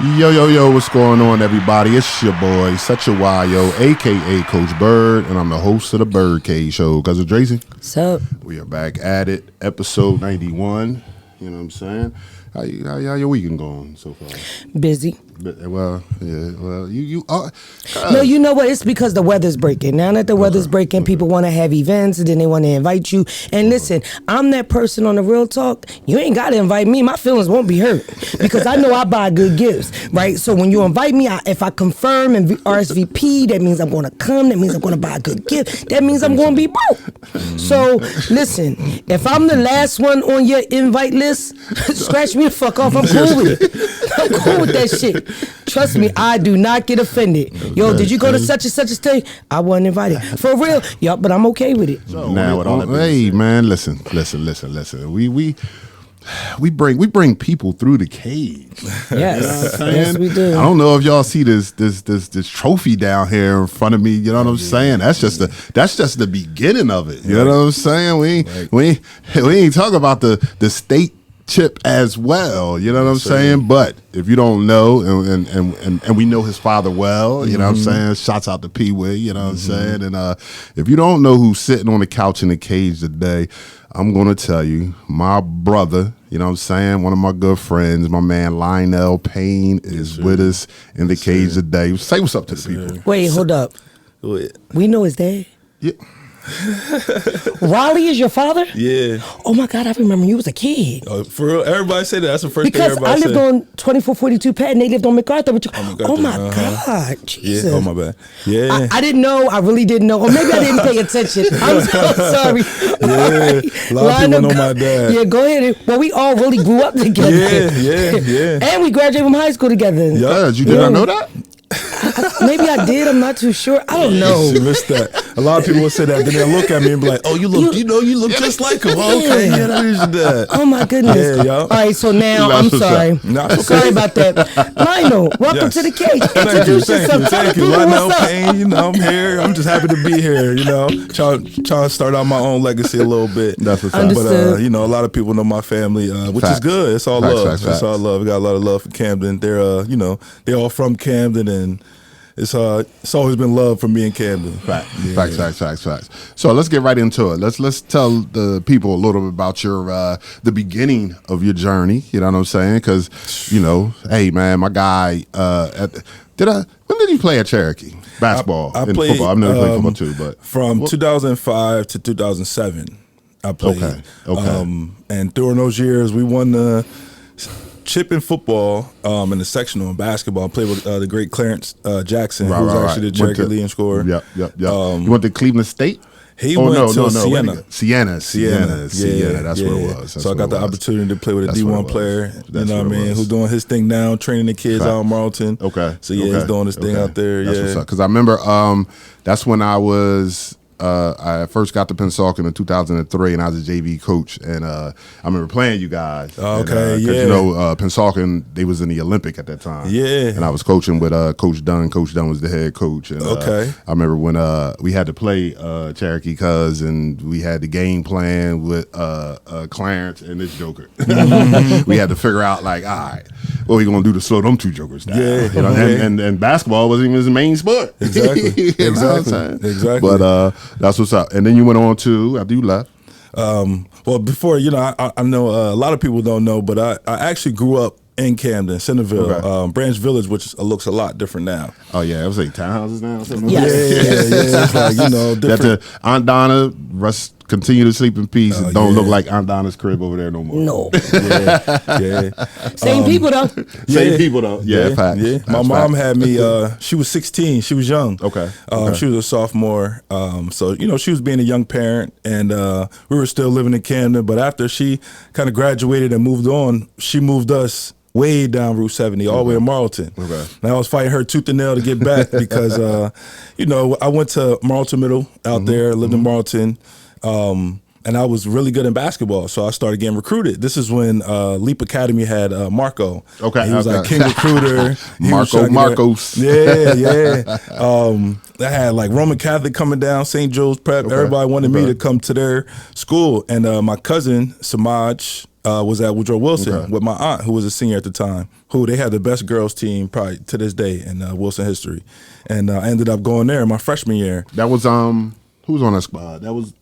Yo, what's going on, everybody? It's your boy, Such a Yo, a.k.a. Coach Bird, and I'm the host of the BYRDCAGE show. Cousin TRACEY. What's up? We are back at it, episode 91. You know what I'm saying? How your weekend going so far? Busy. Well, you are. No, you know what? It's because the weather's breaking. Now that the weather's breaking, people want to have events, and then they want to invite you. And listen, I'm that person on the Real Talk. You ain't got to invite me. My feelings won't be hurt because I know I buy good gifts, right? So when you invite me, if I confirm and RSVP, that means I'm going to come. That means I'm going to buy a good gift. That means I'm going to be broke. So listen, if I'm the last one on your invite list, scratch me the fuck off. I'm cool with it. I'm cool with that shit. Trust me, I do not get offended. Yo, did you go to such and such a thing? I wasn't invited. For real? Yup, but I'm okay with it. Now, hey, man, listen. We bring people through the cage. Yes, you know what I'm yes, we do. I don't know if y'all see this trophy down here in front of me. You know what I'm saying? That's just the beginning of it. You know what I'm saying? We ain't talking about the state chip as well, you know what I'm saying? But if you don't know, and we know his father well, you know what I'm saying? Shouts out to Pee Wee, you know what I'm saying? And if you don't know who's sitting on the couch in the cage today, I'm gonna tell you, my brother, you know what I'm saying? One of my good friends, my man Lynell Payne is with us in the cage today. Say what's up to the people. Wait, hold up. We know his dad. Yeah. Raleigh is your father? Yeah. Oh my God, I remember you was a kid. For real, everybody say that. That's the first because thing everybody I lived on 2442 Patton. They lived on MacArthur. Oh my God, Jesus. Yeah. Oh my bad. Yeah. I didn't know. I really didn't know. Or maybe I didn't pay attention. I'm so sorry. Yeah. A lot of people know my dad. Yeah, go ahead. Well, we all really grew up together. Yeah. And we graduated from high school together. Yeah, you did not know that? Maybe I did. I'm not too sure. I don't know. She missed that. A lot of people will say that. Then they'll look at me and be like, "Oh, you look just like him." Okay, yeah, that is your dad. Oh my goodness. Yeah, yo. All right, so now I'm sorry. Sorry about that. Lionel, welcome to the cage. Introduce yourself. Thank you. Lynell Payne. You know, I'm here. I'm just happy to be here. You know, trying to start out my own legacy a little bit. That's what's up. But you know, a lot of people know my family, which is good. It's all love. It's all love. We got a lot of love for Camden. They're they're all from Camden, and it's always been love for me in Camden. Facts. So let's get right into it. Let's tell the people a little bit about your the beginning of your journey. You know what I'm saying? Because hey man, my guy. When did you play at Cherokee basketball? I and played football. I've never played football too, but from 2005 to 2007, I played. Okay. And during those years, we won the chip in football, in the sectional in basketball. I played with the great Clarence Jackson, who was actually the Cherokee leading scorer. Yep. You went to Cleveland State? He went to Siena. Siena. That's what it was. So I got the opportunity to play with a D1 player. You know what I mean? Who's doing his thing now, training the kids out in Marlton. Okay. So he's doing his thing out there. That's what's up. Because I remember that's when I first got to Pensauken in 2003, and I was a JV coach, and I remember playing you guys. Okay, because Pensauken, they was in the Olympic at that time. Yeah, and I was coaching with Coach Dunn. Coach Dunn was the head coach. And, I remember when we had to play Cherokee Cuz, and we had the game plan with Clarence and this joker. We had to figure out like, all right, what are we gonna do to slow them two jokers down? Yeah, and basketball wasn't even his main sport. Exactly, exactly. But that's what's up. And then you went on to, after you left. Well, before, I know a lot of people don't know, but I actually grew up in Camden, Centerville, Branch Village, which looks a lot different now. Oh, yeah. I was like townhouses now. Yes. It's like, different. That Aunt Donna, continue to sleep in peace. And don't look like Aunt Donna's crib over there no more. No. Yeah. Same people, though. Same people, though. Yeah, facts. Yeah. My mom had me, she was 16. She was young. Okay. She was a sophomore. So, she was being a young parent, and we were still living in Camden. But after she kind of graduated and moved on, she moved us way down Route 70, all the way to Marlton. Okay. And I was fighting her tooth and nail to get back because, I went to Marlton Middle out there, lived in Marlton. And I was really good in basketball, so I started getting recruited. This is when Leap Academy had Marco. Okay, and he was like king recruiter. Marcos. Yeah. I had like Roman Catholic coming down, St. Joe's Prep. Okay. Everybody wanted me to come to their school, and my cousin Samaj, was at Woodrow Wilson with my aunt, who was a senior at the time, who they had the best girls team probably to this day in Wilson history. And I ended up going there my freshman year. That was who was on that squad? That was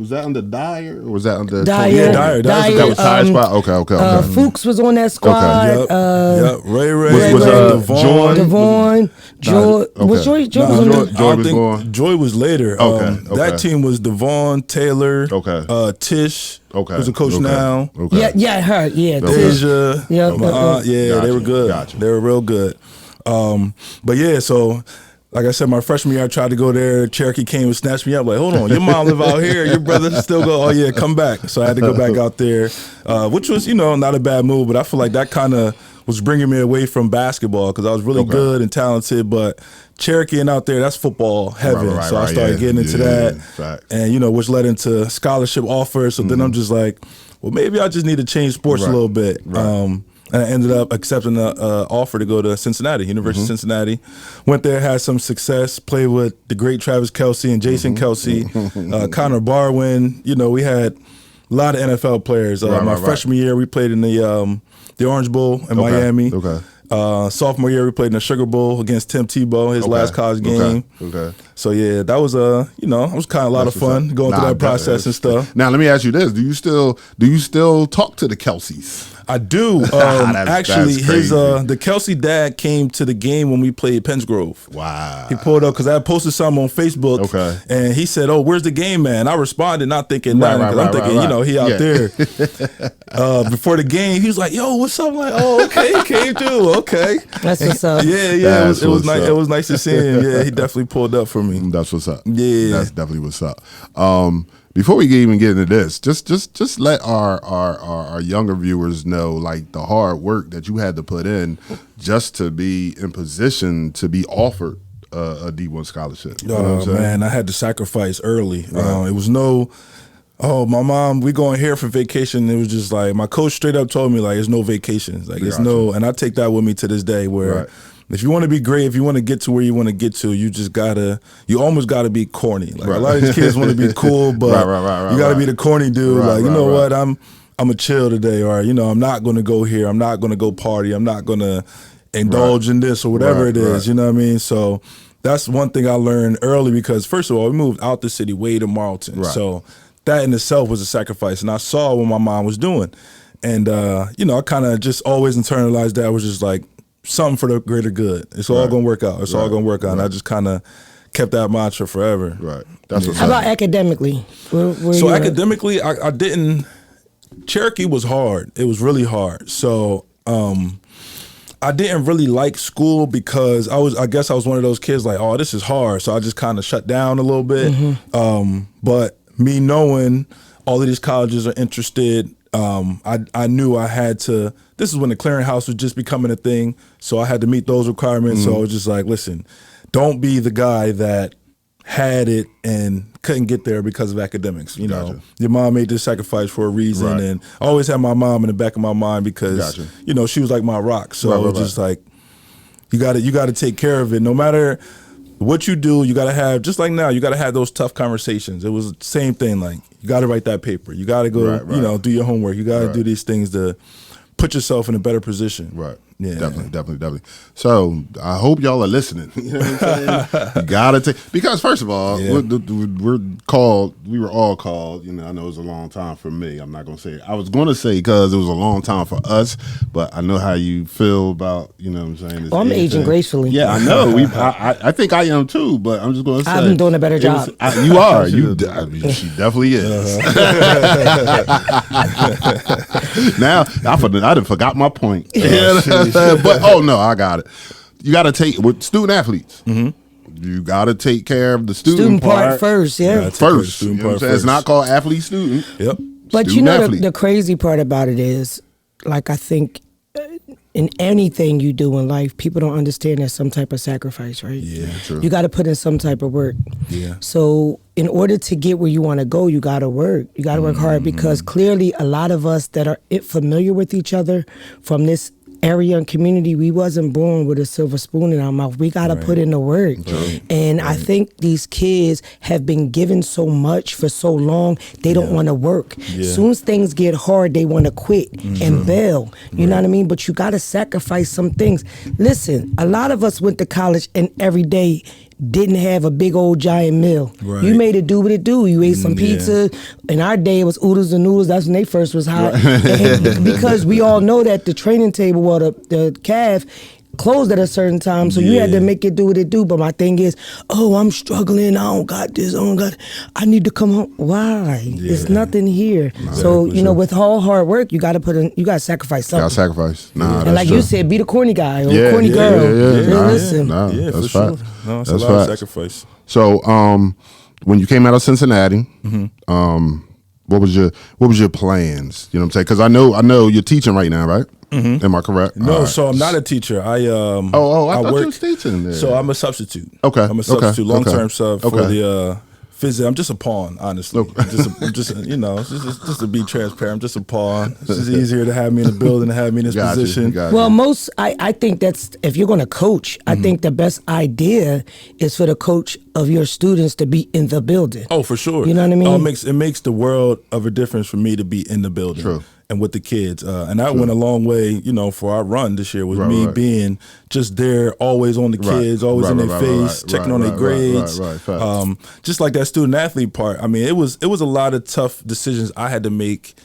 that under Dyer or was that under Dyer? Yeah, Dyer. That was Tyer's spot. Okay. Fuchs was on that squad. Yep. Ray was Devon. Joy. Was Joy was on there? Joy was gone. Joy was later. Okay. That team was Devon, Taylor, Tish, who's a coach now. Okay. Yeah, her. Yeah, Tish. Yeah, they were good. Gotcha. They were real good. But yeah, so like I said, my freshman year, I tried to go there. Cherokee came and snatched me up. Like, hold on, your mom live out here. Your brother still go. Oh yeah, come back. So I had to go back out there, which was not a bad move. But I feel like that kind of was bringing me away from basketball because I was really good and talented, but Cherokee and out there, that's football heaven. So I started getting into that, and which led into scholarship offers. So then I'm just like, well, maybe I just need to change sports a little bit. And I ended up accepting an offer to go to Cincinnati, University of Cincinnati. Went there, had some success, played with the great Travis Kelce and Jason Kelce, Connor Barwin. We had a lot of NFL players. My freshman year, we played in the Orange Bowl in Miami. Sophomore year, we played in the Sugar Bowl against Tim Tebow, his last college game. So yeah, that was it was kind of a lot of fun going through that process and stuff. Now let me ask you this: Do you still talk to the Kelces? I do. Actually, his the Kelce dad came to the game when we played Penns Grove. Wow. He pulled up because I posted something on Facebook. And he said, "Oh, where's the game, man?" I responded, not thinking nothing, because I'm thinking, he out there. Before the game, he was like, "Yo, what's up?" I'm like, "Oh, okay, he came through. Okay, that's what's up." Yeah. It was nice. It was nice to see him. Yeah, he definitely pulled up for me. That's what's up. Yeah, that's definitely what's up. Before we even get into this, just let our younger viewers know, like, the hard work that you had to put in just to be in position to be offered a D1 scholarship. You know what I'm saying? Man, I had to sacrifice early. It was my mom, we going here for vacation. It was just like, my coach straight up told me, like, there's no vacations. Like, it's no, and I take that with me to this day where if you want to be great, if you want to get to where you want to get to, you almost gotta be corny. Like a lot of these kids want to be cool, but you gotta be the corny dude. What, I'm a chill today, or I'm not gonna go here, I'm not gonna go party, I'm not gonna indulge in this or whatever it is. You know what I mean? So that's one thing I learned early, because first of all, we moved out the city way to Marlton. So that in itself was a sacrifice, and I saw what my mom was doing. And I kind of just always internalized that. Was just like, something for the greater good. It's all gonna work out. It's all gonna work out. And I just kind of kept that mantra forever. That's How about academically? So academically, I didn't. Cherokee was hard. It was really hard. So I didn't really like school because I guess I was one of those kids like, oh, this is hard. So I just kind of shut down a little bit. But me knowing all of these colleges are interested, I knew I had to. This is when the clearinghouse was just becoming a thing, so I had to meet those requirements. So I was just like, listen, don't be the guy that had it and couldn't get there because of academics. Your mom made this sacrifice for a reason, and I always had my mom in the back of my mind because she was like my rock. So it was just like, you got to take care of it, no matter what you do. You got to have, just like now, you got to have those tough conversations. It was the same thing. Like, you got to write that paper. You got to go, do your homework. You got to do these things to put yourself in a better position. Yeah, definitely. So I hope y'all are listening. You know what I'm saying? You gotta take, because first of all, we were all called. I know it was a long time for me. I'm not gonna say it. I was gonna say because it was a long time for us, but I know how you feel about. You know what I'm saying? I'm aging gracefully. Yeah, I know. I think I am too, but I'm just gonna say I've been doing a better job. You are. She definitely is. Now I done forgot my point. But I got it. You got to take with student athletes. You got to take care of the student part first. First, it's not called athlete student. But the crazy part about it is, like, I think in anything you do in life, people don't understand there's some type of sacrifice, right? Yeah, true. You got to put in some type of work. So in order to get where you want to go, you got to work. You got to work hard, because clearly a lot of us that are familiar with each other from this area and community, we wasn't born with a silver spoon in our mouth. We got to put in the work. And I think these kids have been given so much for so long, they don't want to work. Soon as things get hard, they want to quit and bail. You know what I mean? But you got to sacrifice some things. Listen, a lot of us went to college and every day didn't have a big old giant meal. You made it do what it do. You ate some pizza. In our day, it was oodles and noodles. That's when they first was hot. And because we all know that the training table or the calf closed at a certain time, so you had to make it do what it do. But my thing is, I'm struggling. I don't got this. I need to come home. Why? There's nothing here. So with all hard work, you got to you got to sacrifice something. Got to sacrifice. Nah, and like you said, be the corny guy or the corny girl. Listen. That's for sure. No, it's a lot of sacrifice. So, when you came out of Cincinnati, what was your plans? You know what I'm saying? Because I know you're teaching right now, right? Am I correct? No, so I'm not a teacher. I thought you was teaching there. So I'm a substitute. Okay. I'm a substitute, long-term sub for the physio. I'm just a pawn, honestly. Just to be transparent, I'm just a pawn. It's just easier to have me in the building, to have me in this position. Well, I think that's, if you're going to coach, I think the best idea is for the coach of your students to be in the building. Oh, for sure. You know what I mean? It makes the world of a difference for me to be in the building. True. And with the kids. And that went a long way, for our run this year with me being just there, always on the kids, always in their face, checking on their grades. Just like that student athlete part. I mean, it was a lot of tough decisions I had to make,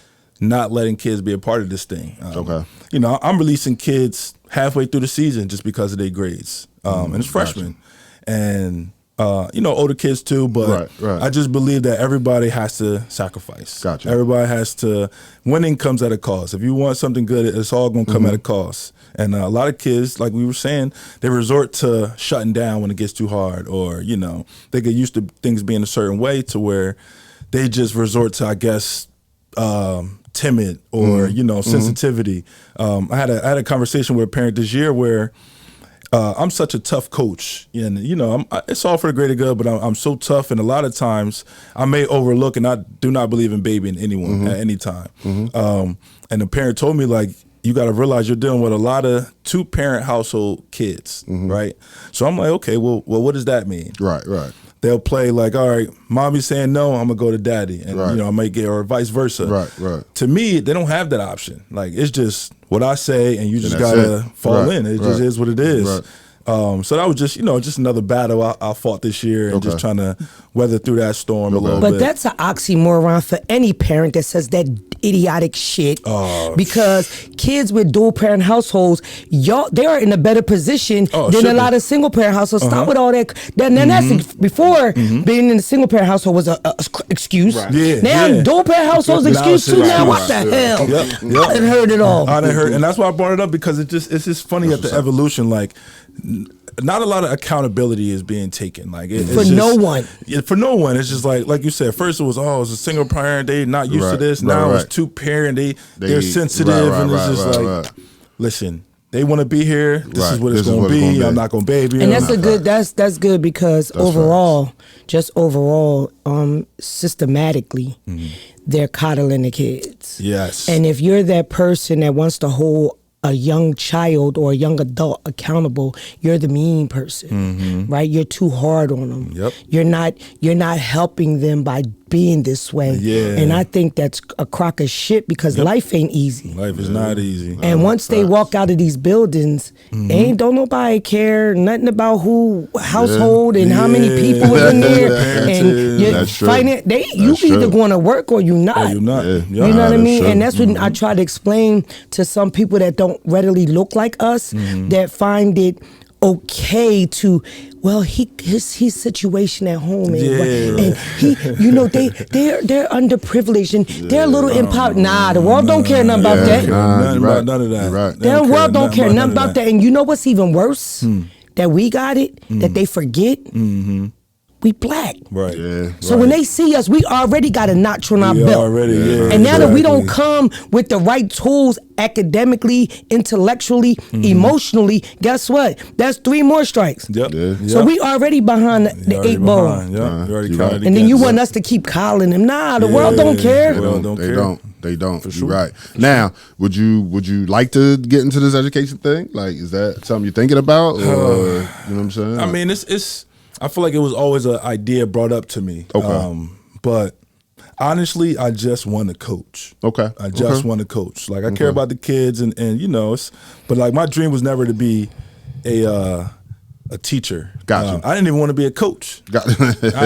not letting kids be a part of this thing. I'm releasing kids halfway through the season just because of their grades. And it's freshmen. And older kids too, but I just believe that everybody has to sacrifice. Everybody has to. Winning comes at a cost. If you want something good, it's all going to come at a cost. And a lot of kids, like we were saying, they resort to shutting down when it gets too hard, or they get used to things being a certain way to where they just resort to, I guess, timid or sensitivity. I had a conversation with a parent this year where. I'm such a tough coach, and it's all for the greater good. But I'm so tough, and a lot of times I may overlook, and I do not believe in babying anyone at any time. And the parent told me, like, you got to realize you're dealing with a lot of 2-parent household kids, right? So I'm like, okay, well, what does that mean? Right. They'll play like, all right, mommy's saying no, I'm gonna go to daddy, and I might get, or vice versa. Right. To me, they don't have that option. Like, it's just what I say, and you just gotta fall in. It just is what it is. So that was just, just another battle I fought this year, and just trying to weather through that storm a little bit. But that's an oxymoron for any parent that says that idiotic shit. Because kids with dual parent households, they are in a better position than a lot of single parent households. Stop with all that. That's before being in a single parent household was a excuse. Now dual parent households excuse too. Now what the hell? I didn't heard it all. I didn't heard, and that's why I brought it up, because it's just funny at the evolution. Like, not a lot of accountability is being taken. Like, no one. For no one. It's just like you said. First it was a single parent. They not used to this. Now it's 2-parent. They're sensitive, and it's just like, listen. They want to be here. This is what it's going to be. I'm not going to baby. And that's good because overall, systematically, they're coddling the kids. Yes. And if you're that person that wants to hold a young child or a young adult accountable, you're the mean person, right? You're too hard on them. You're not helping them by being this way. And I think that's a crock of shit, because life ain't easy. Life is not easy. And once they walk out of these buildings, don't nobody care nothing about who household and how many people are in there. And you're fighting. You either going to work or you not. You know what I mean? And that's when I try to explain to some people that don't readily look like us, that find it okay to, his situation at home, and he, they're underprivileged and they're a little empowered. Nah, the world don't care nothing about that. None of that. The world don't care nothing about that. And you know what's even worse? That we got it, that they forget. we black. Right. Yeah. So when they see us, we already got a notch on our belt. Already, yeah. And now that we don't come with the right tools academically, intellectually, emotionally, guess what? That's 3 more strikes. Yep. Yeah. So we already behind the 8 ball. Yeah. You already you counted right. And then you against. want us to keep calling them. Nah, the world don't care. The world don't care. They don't. For You're sure. right. Now, would you like to get into this education thing? Like, is that something you're thinking about? Or, you know what I'm saying? I mean, it's. I feel like it was always an idea brought up to me. Okay. But honestly, I just want to coach. Okay. I just want to coach. Like I care about the kids, and you know, but like my dream was never to be a teacher. Gotcha. I didn't even want to be a coach. I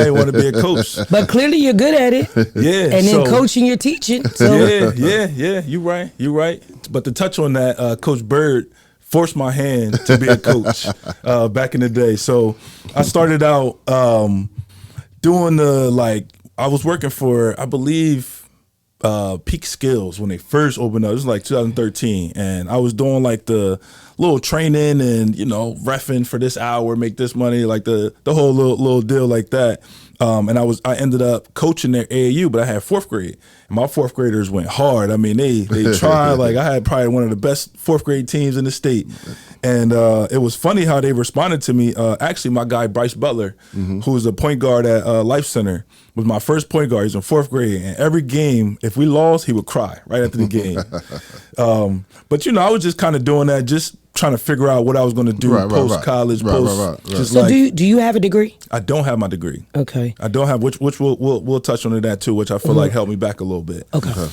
didn't want to be a coach. But clearly you're good at it. Yeah. And then coaching, you're teaching. So Yeah. You right. But to touch on that, Coach Bird forced my hand to be a coach back in the day. So I started out doing I was working for, I believe, Peak Skills when they first opened up. It was like 2013, and I was doing like the little training and, you know, reffing for this hour, make this money, like the whole little deal like that. And I ended up coaching their AAU, but I had 4th grade, and my 4th graders went hard. I mean, they tried. Like I had probably one of the best 4th grade teams in the state, and it was funny how they responded to me. Actually, my guy Bryce Butler, who was a point guard at Life Center, was my first point guard. He's in 4th grade, and every game, if we lost, he would cry right after the game. But you know, I was just kind of doing that, just trying to figure out what I was going to do post college, Just So do you have a degree? I don't have my degree. Okay. I don't have which we'll touch on that too, which I feel like helped me back a little bit. Okay.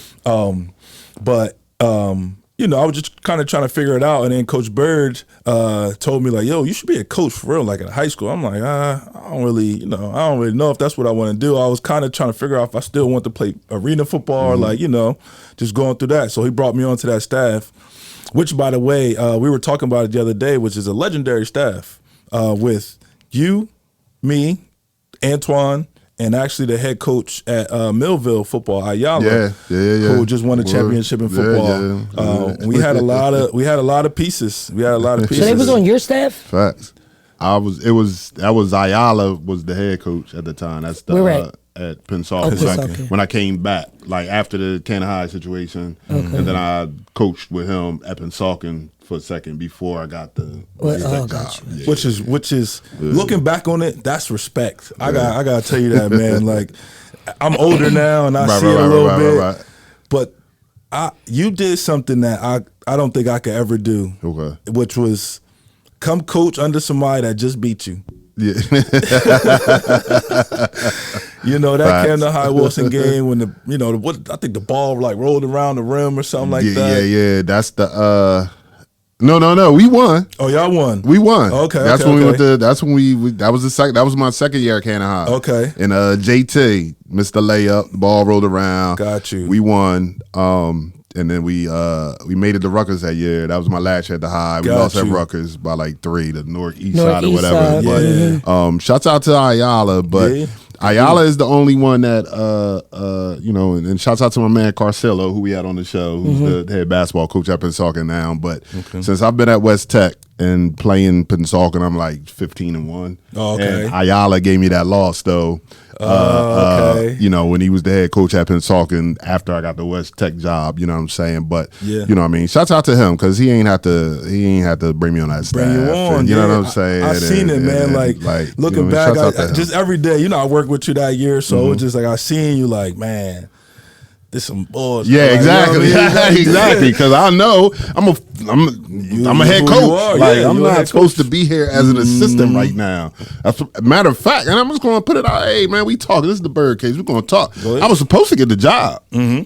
But you know, I was just kind of trying to figure it out, and then Coach Bird told me like, "Yo, you should be a coach for real, like in high school." I'm like, I don't really know if that's what I want to do. I was kind of trying to figure out if I still want to play arena football, or like, you know, just going through that. So he brought me onto that staff, which, by the way, we were talking about it the other day, which is a legendary staff with you, me, Antoine, and actually the head coach at Millville football, Ayala, who just won a championship in football. We had a lot of pieces. So they was on your staff? Facts. That was Ayala was the head coach at the time. That's the at Pensacola. When I came back, like after the Cannon High situation, and then I coached with him at Pensacola for a second before I got the job. Yeah. Which is looking back on it, that's respect. I gotta tell you that, man. Like I'm older now and I see it a little bit, but you did something that I don't think I could ever do. Okay. Which was come coach under somebody that just beat you. Yeah. You know, that Canada High Wilson game when I think the ball like rolled around the rim or something like that. Yeah. That's the No, we won. Oh, y'all won. We won. Okay. That's when we went to. That's when we. That was the second. That was my second year at Cannon High. Okay. And JT missed the layup. The ball rolled around. Got you. We won. And then we made it to Rutgers that year. That was my last year at the High. We lost at Rutgers by like 3, the northeast side or whatever. But shouts out to Ayala. But Ayala is the only one that and shouts out to my man Carcillo, who we had on the show, who's the head basketball coach at Pensacola now. But since I've been at West Tech and playing Pensacola, I'm like 15-1. Oh, okay. And Ayala gave me that loss though. When he was the head coach at Pensacola after I got the West Tech job, you know what I'm saying? But you know what I mean? Shouts out to him because he ain't had to bring me on that staff. Bring you on, you know what I'm saying? I seen it, man. Like looking back, just every day, I worked with you that year, so it's just like I seen you like, man, this some bullshit. Yeah, like, exactly. You know what I mean? Exactly. Because I know I'm a head coach. I'm not supposed to be here as an assistant right now. Matter of fact, and I'm just going to put it out. Hey, man, we talking. This is the BYRDCAGE. We're going to talk. I was supposed to get the job. I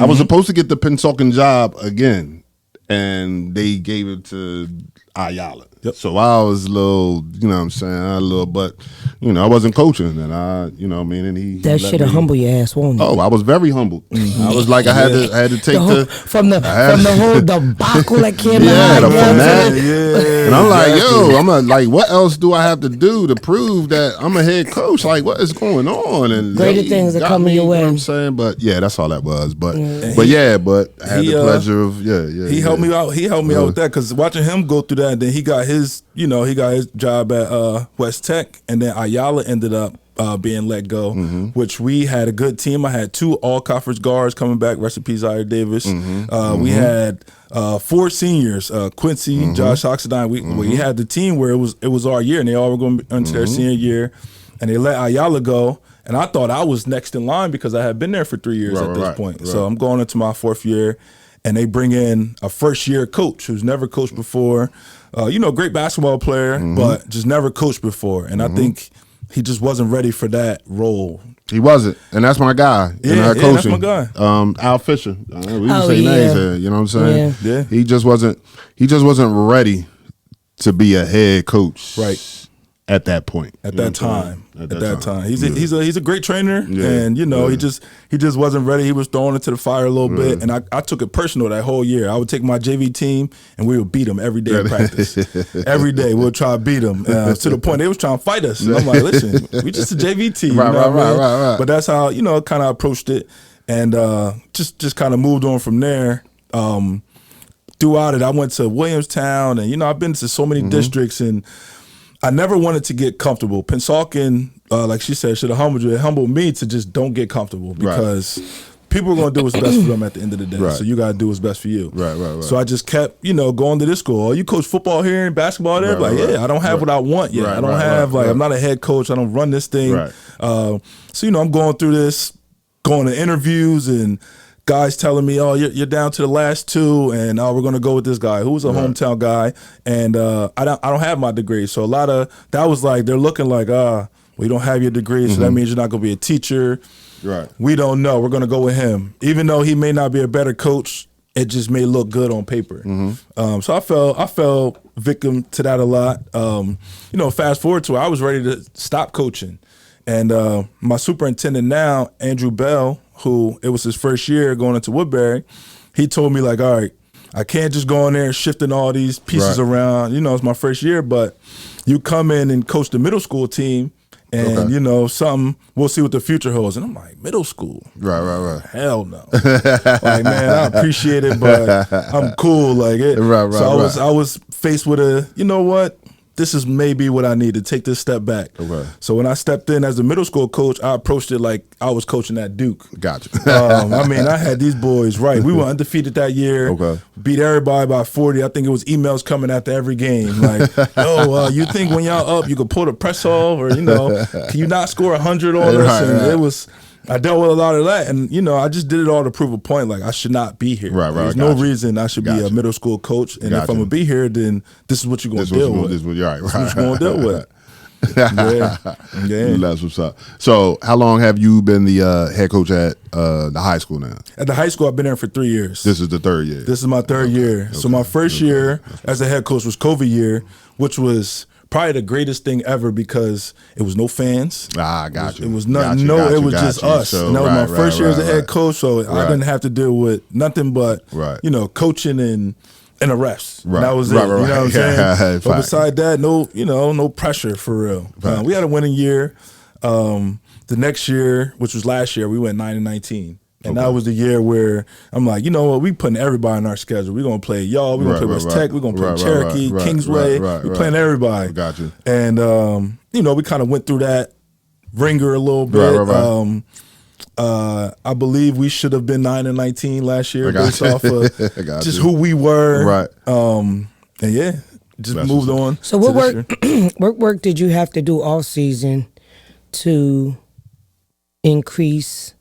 was supposed to get the Pensacola job again, and they gave it to Ayala. So I was a little, you know what I'm saying, but, I wasn't coaching. And and he that shit'll humble your ass, won't it? Oh, I was very humbled. I was like, I had to take from the whole debacle that came out. From that. And I'm like, like, what else do I have to do to prove that I'm a head coach? Like, what is going on? And greater things are coming your way. You know what I'm saying? But yeah, that's all that was. But I had the pleasure of He helped me out. He helped me out with that because watching him go through that, and then he got his job at West Tech, and then Ayala ended up being let go, which we had a good team. I had 2 all-conference guards coming back. Rest in peace, Ira Davis. We had 4 seniors, Quincy, Josh Oxidine. We had the team where it was our year, and they all were going into their senior year, and they let Ayala go. And I thought I was next in line because I had been there for 3 years at this point. So I'm going into my 4th year, and they bring in a first-year coach who's never coached before. Great basketball player, but just never coached before. And I think he just wasn't ready for that role. He wasn't, and that's my guy. Coaching. That's my guy. Al Fisher. We can say names here. You know what I'm saying? Yeah. He just wasn't ready to be a head coach. Right. At that point. At that time. He's a great trainer, and he just wasn't ready. He was thrown into the fire a little bit, and I took it personal that whole year. I would take my JV team, and we would beat them every day in practice. Every day we'll try to beat them to the point they was trying to fight us. And I'm like, listen, we just a JV team, right. But that's how kind of approached it, and just kind of moved on from there. Throughout it, I went to Williamstown, and I've been to so many districts, and I never wanted to get comfortable. Pennsauken, like she said, should have humbled you. It humbled me to just don't get comfortable because people are going to do what's best for them at the end of the day. So you got to do what's best for you. Right. So I just kept, going to this school. Oh, you coach football here and basketball there? I don't have what I want yet. I don't have, I'm not a head coach. I don't run this thing. So, I'm going through this, going to interviews, and guys telling me, oh, you're down to the last 2, and we're going to go with this guy who's a hometown guy, and I don't have my degree. So a lot of that was like, they're looking like, we don't have your degree, so that means you're not going to be a teacher. Right. We don't know. We're going to go with him. Even though he may not be a better coach, it just may look good on paper. So I fell victim to that a lot. Fast forward to it, I was ready to stop coaching. And my superintendent now, Andrew Bell, who it was his first year going into Woodbury, he told me, like, all right, I can't just go in there shifting all these pieces around. It's my first year, but you come in and coach the middle school team, and, something, we'll see what the future holds. And I'm like, middle school? Right. Hell no. Like, man, I appreciate it, but I'm cool. Like it. I was faced with what? This is maybe what I need to take this step back. So when I stepped in as the middle school coach, I approached it like I was coaching at Duke. Gotcha. I had these boys right. We were undefeated that year. Beat everybody by 40. I think it was emails coming after every game. Like, you think when y'all up, you could pull the press off, or can you not score 100 on us? And it was. I dealt with a lot of that, and I just did it all to prove a point. Like, I should not be here. There's no reason I should be a middle school coach, and if I'm gonna be here, then this is what you're gonna deal with. This is what you're gonna deal with. That's what's up. So, how long have you been the head coach at the high school now? At the high school, I've been there for 3 years. This is the 3rd year. This is my 3rd year. So my first year as a head coach was COVID year, which was probably the greatest thing ever because it was no fans. Got you. It was nothing. It was just us. So, and that was my first year as a head coach, so I didn't have to deal with nothing but coaching and a refs. And that was it. You know what I'm saying? But beside that, no pressure for real. We had a winning year. The next year, which was last year, we went 9-19. And that was the year where I'm like, we putting everybody on our schedule. We're going to play y'all. We're going to play West Tech. We're going to play Cherokee, Kingsway. We're playing everybody. Gotcha. And, we kind of went through that ringer a little bit. I believe we should have been 9-19 last year based off of just who we were. And, just moved on. So what work did you have to do all season to increase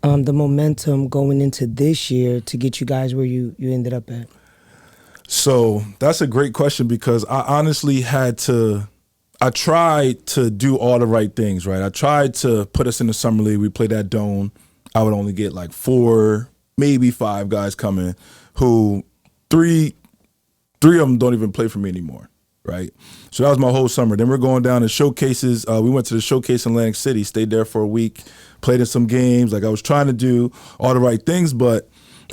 the momentum going into this year to get you guys where you ended up at? So that's a great question because I honestly I tried to do all the right things, right? I tried to put us in the summer league. We played at Doane. I would only get like 4, maybe 5 guys coming who three of them don't even play for me anymore, right? So that was my whole summer. Then we're going down to showcases. We went to the showcase in Atlantic City, stayed there for a week, played in some games. Like I was trying to do all the right things, but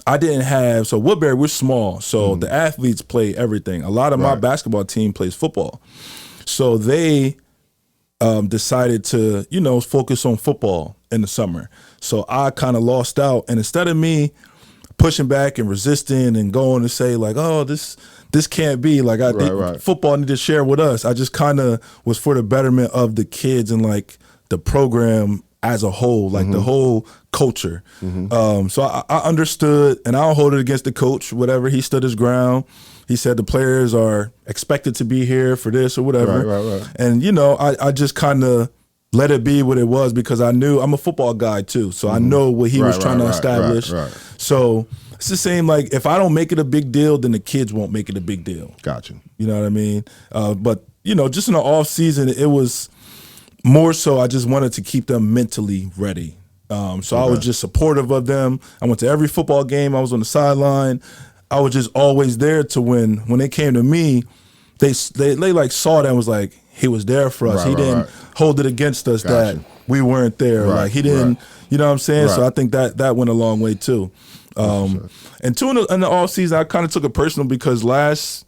I didn't have, so Woodbury, we're small. So the athletes play everything. A lot of my basketball team plays football. So they decided to, focus on football in the summer. So I kind of lost out. And instead of me pushing back and resisting and going to say like, oh, this can't be, like football need to share with us. I just kind of was for the betterment of the kids and like the program as a whole, like the whole culture. So I understood, and I don't hold it against the coach, whatever. He stood his ground. He said the players are expected to be here for this or whatever. Right. And, you know, I just kind of let it be what it was because I knew I'm a football guy too. So I know what he was trying to establish. Right. So it's the same, like if I don't make it a big deal, then the kids won't make it a big deal. Gotcha. You know what I mean? But, you know, just in the off season, it was more so I just wanted to keep them mentally ready. So I was just supportive of them. I went to every football game. I was on the sideline. I was just always there to when they came to me, they like saw that and was like, he was there for us. He didn't hold it against us that we weren't there. Like he didn't, you know what I'm saying? So I think that went a long way too. And two in the off season, I kind of took it personal because last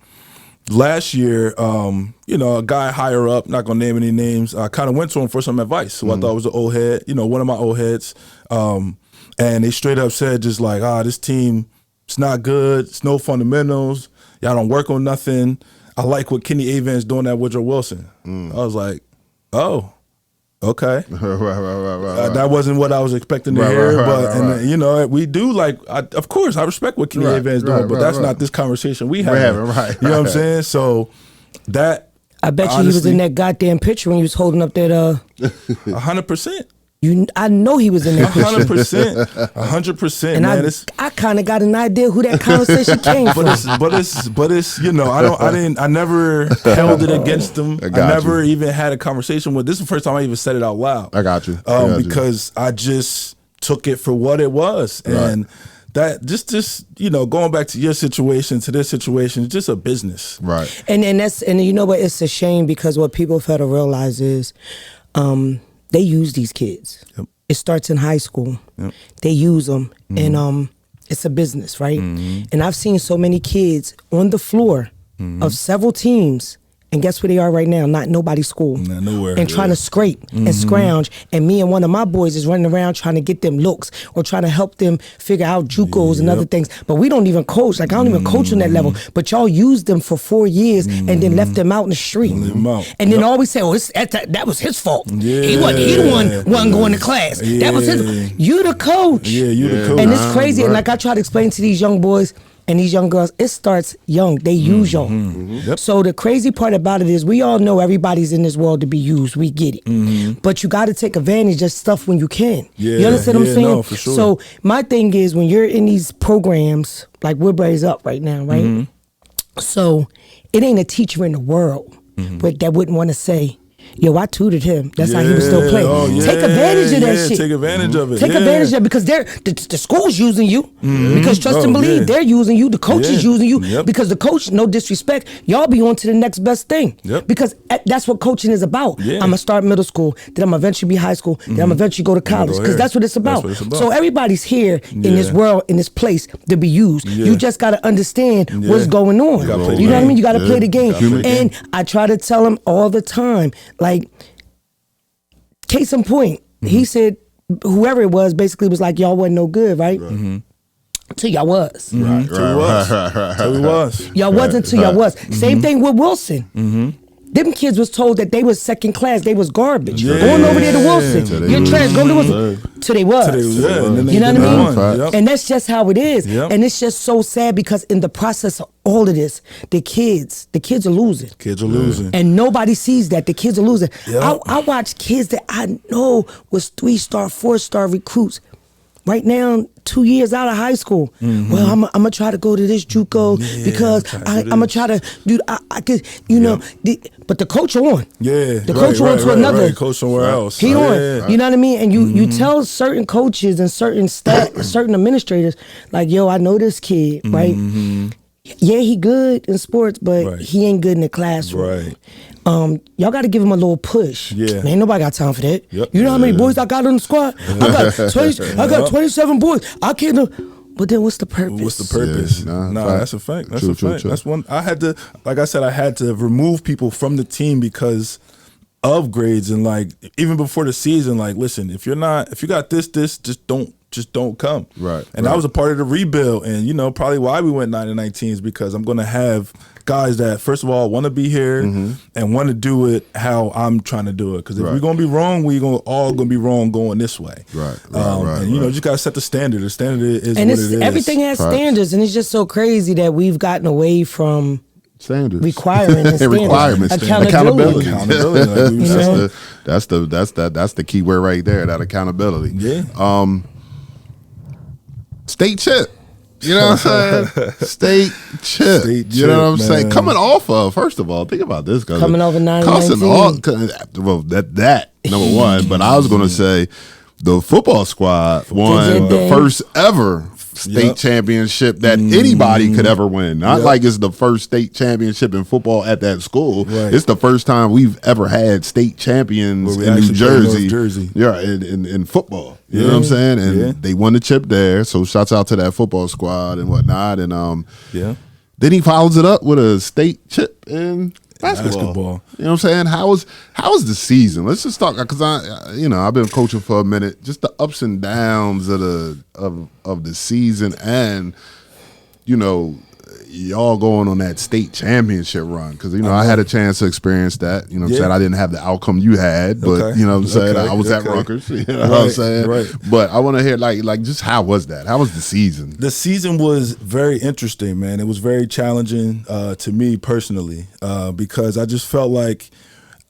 year, you know, a guy higher up, not gonna name any names, I kind of went to him for some advice. Who I thought was an old head, you know, one of my old heads. And they straight up said just like, this team, it's not good. It's no fundamentals. Y'all don't work on nothing. I like what Kenny Avant's doing at Woodrow Wilson. I was like, oh, okay. Right. That wasn't what I was expecting to hear. And you know, we do like, of course, I respect what Kenny Avant's doing, but that's not this conversation we have. You know what I'm saying? So that. I bet you he was in that goddamn picture when he was holding up that. 100%. I know he was in that picture. 100%, and man. I kind of got an idea who that conversation came from. But it's you know, I never held it against them. I never even had a conversation with. This is the first time I even said it out loud. I got you. Because I just took it for what it was, and that just you know, going back to your situation to this situation, it's just a business, right? And you know what? It's a shame because what people fail to realize is. They use these kids. Yep. It starts in high school. Yep. They use them, and it's a business, right? And I've seen so many kids on the floor of several teams, and guess where they are right now? Not nobody's school. Not nowhere. And trying to scrape and scrounge. And me and one of my boys is running around trying to get them looks or trying to help them figure out JUCOs and other things. But we don't even coach. Like I don't even coach on that level. But y'all used them for 4 years and then left them out in the street. And then always say, that was his fault. Yeah. He the one wasn't going to class. That was his. You the coach. Yeah, you the coach. And it's crazy. And like I try to explain to these young boys, and these young girls, it starts young. They use y'all. Yep. So the crazy part about it is we all know everybody's in this world to be used. We get it. But you got to take advantage of stuff when you can. You understand what I'm saying? No, for sure. So my thing is when you're in these programs, like Woodbury's up right now, right? So it ain't a teacher in the world that wouldn't want to say, yo, I tutored him. That's how he was still playing. Take advantage of that shit. Take advantage of it. Take advantage of it because the school's using you. Because trust and believe, they're using you. The coach is using you. Because the coach, no disrespect, y'all be on to the next best thing. Because that's what coaching is about. I'm going to start middle school, then I'm going to eventually be high school, then I'm going to eventually go to college. Because that's what it's about. So everybody's here in this world, in this place to be used. You just got to understand what's going on. You know what I mean? You got to play the game. And I try to tell them all the time, like, case in point, he said, whoever it was, basically was like, y'all wasn't no good, right? Till y'all was. Till we was. Y'all wasn't till y'all was. Same thing with Wilson. Them kids was told that they was second class, they was garbage. Going over there to Wilson, you're trash, go to Wilson. Till they was. You know what I mean? And that's just how it is. And it's just so sad because in the process of all of this, the kids are losing. Kids are losing. And nobody sees that. The kids are losing. I watch kids that I know was 3-star, 4-star recruits. Right now, 2 years out of high school. Well, I'm gonna try to go to this JUCO because I'm gonna try to do. I could, you know. But the coach on. The coach on to another. Coach somewhere else. He on. You know what I mean? And you tell certain coaches and certain certain administrators like, yo, I know this kid, right? Yeah, he good in sports, but he ain't good in the classroom. Y'all got to give him a little push. Ain't nobody got time for that. You know how many boys I got on the squad? I got 27 boys. I can't. But then what's the purpose? What's the purpose? That's a fact. That's a fact. That's one. I had to, like I said, I had to remove people from the team because of grades and like even before the season. Like, listen, if you got this, just don't come. And that was a part of the rebuild. And you know, probably why we went 9-19 is because I'm going to have guys that first of all want to be here and want to do it how I'm trying to do it. Because if we're gonna be wrong, we're all gonna be wrong going this way. Right. And you know, you just gotta set the standard. The standard is and what it is. Everything has standards, and it's just so crazy that we've gotten away from standards, requiring the standards. requirements, accountability. Like that's the key word right there. That accountability. Yeah. State chip. You know what I'm saying? State chip. You know what I'm saying? Coming off of, first of all, think about this. Coming off of 9-19. Well, that number one. But I was going to say the football squad won the first ever state championship that anybody could ever win. Not like it's the first state championship in football at that school. Right. It's the first time we've ever had state champions in New Jersey. Yeah, in football. You know what I'm saying? And they won the chip there. So shouts out to that football squad and whatnot. And then he follows it up with a state chip in basketball. You know what I'm saying? How was the season? Let's just talk, because I've been coaching for a minute. Just the ups and downs of the season, and y'all going on that state championship run, because I had a chance to experience that. You know what I'm saying? I didn't have the outcome you had, but you know what I'm saying? I was at Rutgers. You know what I'm saying? Right. But I want to hear like just how was that? How was the season? The season was very interesting, man. It was very challenging to me personally, because I just felt like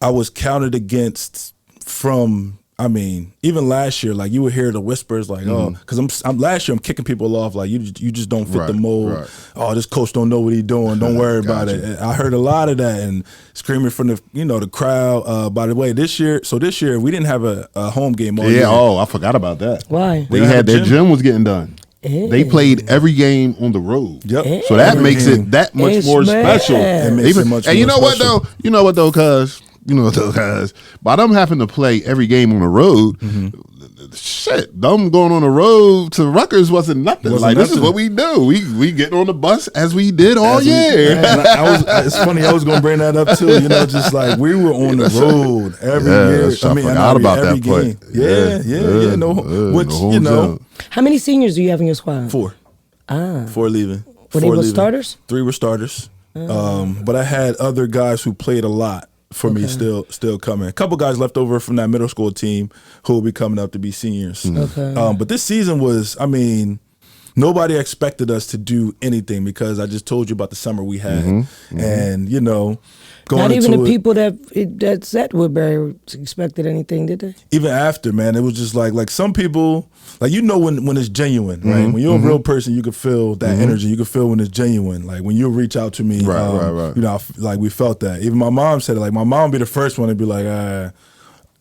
I was counted against from. I mean, even last year, like you would hear the whispers, like, oh, because last year I'm kicking people off, like you just don't fit the mold. Right. Oh, this coach don't know what he's doing. Don't worry about it. And I heard a lot of that and screaming from the crowd. By the way, this year we didn't have a home game all year. Oh, I forgot about that. Why? They had their gym was getting done. They played every game on the road. Yep. So that makes it that much more special. It makes it much more special. And you know what though, cuz. By them having to play every game on the road, shit, them going on the road to Rutgers wasn't nothing. This is what we do. We get on the bus as we did all year. It's funny, I was going to bring that up too. Just like we were on the road every year. I forgot about that play. How many seniors do you have in your squad? 4. 4 leaving. Were they starters? 3 were starters. But I had other guys who played a lot for me still coming. A couple guys left over from that middle school team who will be coming up to be seniors. But this season was, nobody expected us to do anything, because I just told you about the summer we had. And, going not even the people that's at Woodbury expected anything, did they? Even after, man, it was just like some people, like when it's genuine, right? When you're a real person, you can feel that energy. You can feel when it's genuine. Like when you reach out to me, right. Like we felt that. Even my mom said it. Like my mom would be the first one to be like, I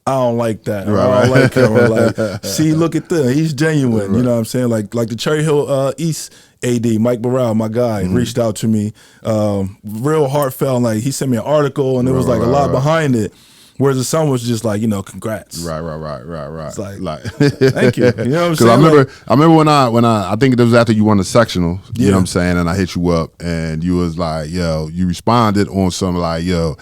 don't like that. Right. I don't like him. Or like, see, look at this. He's genuine. Right. You know what I'm saying? Like the Cherry Hill East AD, Mike Burrell, my guy, reached out to me. Real heartfelt. Like he sent me an article, and there was like a lot behind it. Whereas the son was just like, congrats. Right. It's like thank you. You know what I'm saying? Because I remember when I think it was after you won the sectional, you know what I'm saying, and I hit you up, and you was like, yo, you responded on something like, yo,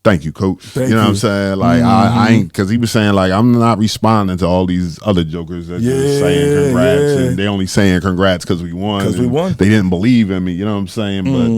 thank you, coach. You know what I'm saying? Like I ain't, because he was saying like, I'm not responding to all these other jokers that just saying congrats, and they only saying congrats because we won. Because we won. They didn't believe in me. You know what I'm saying? But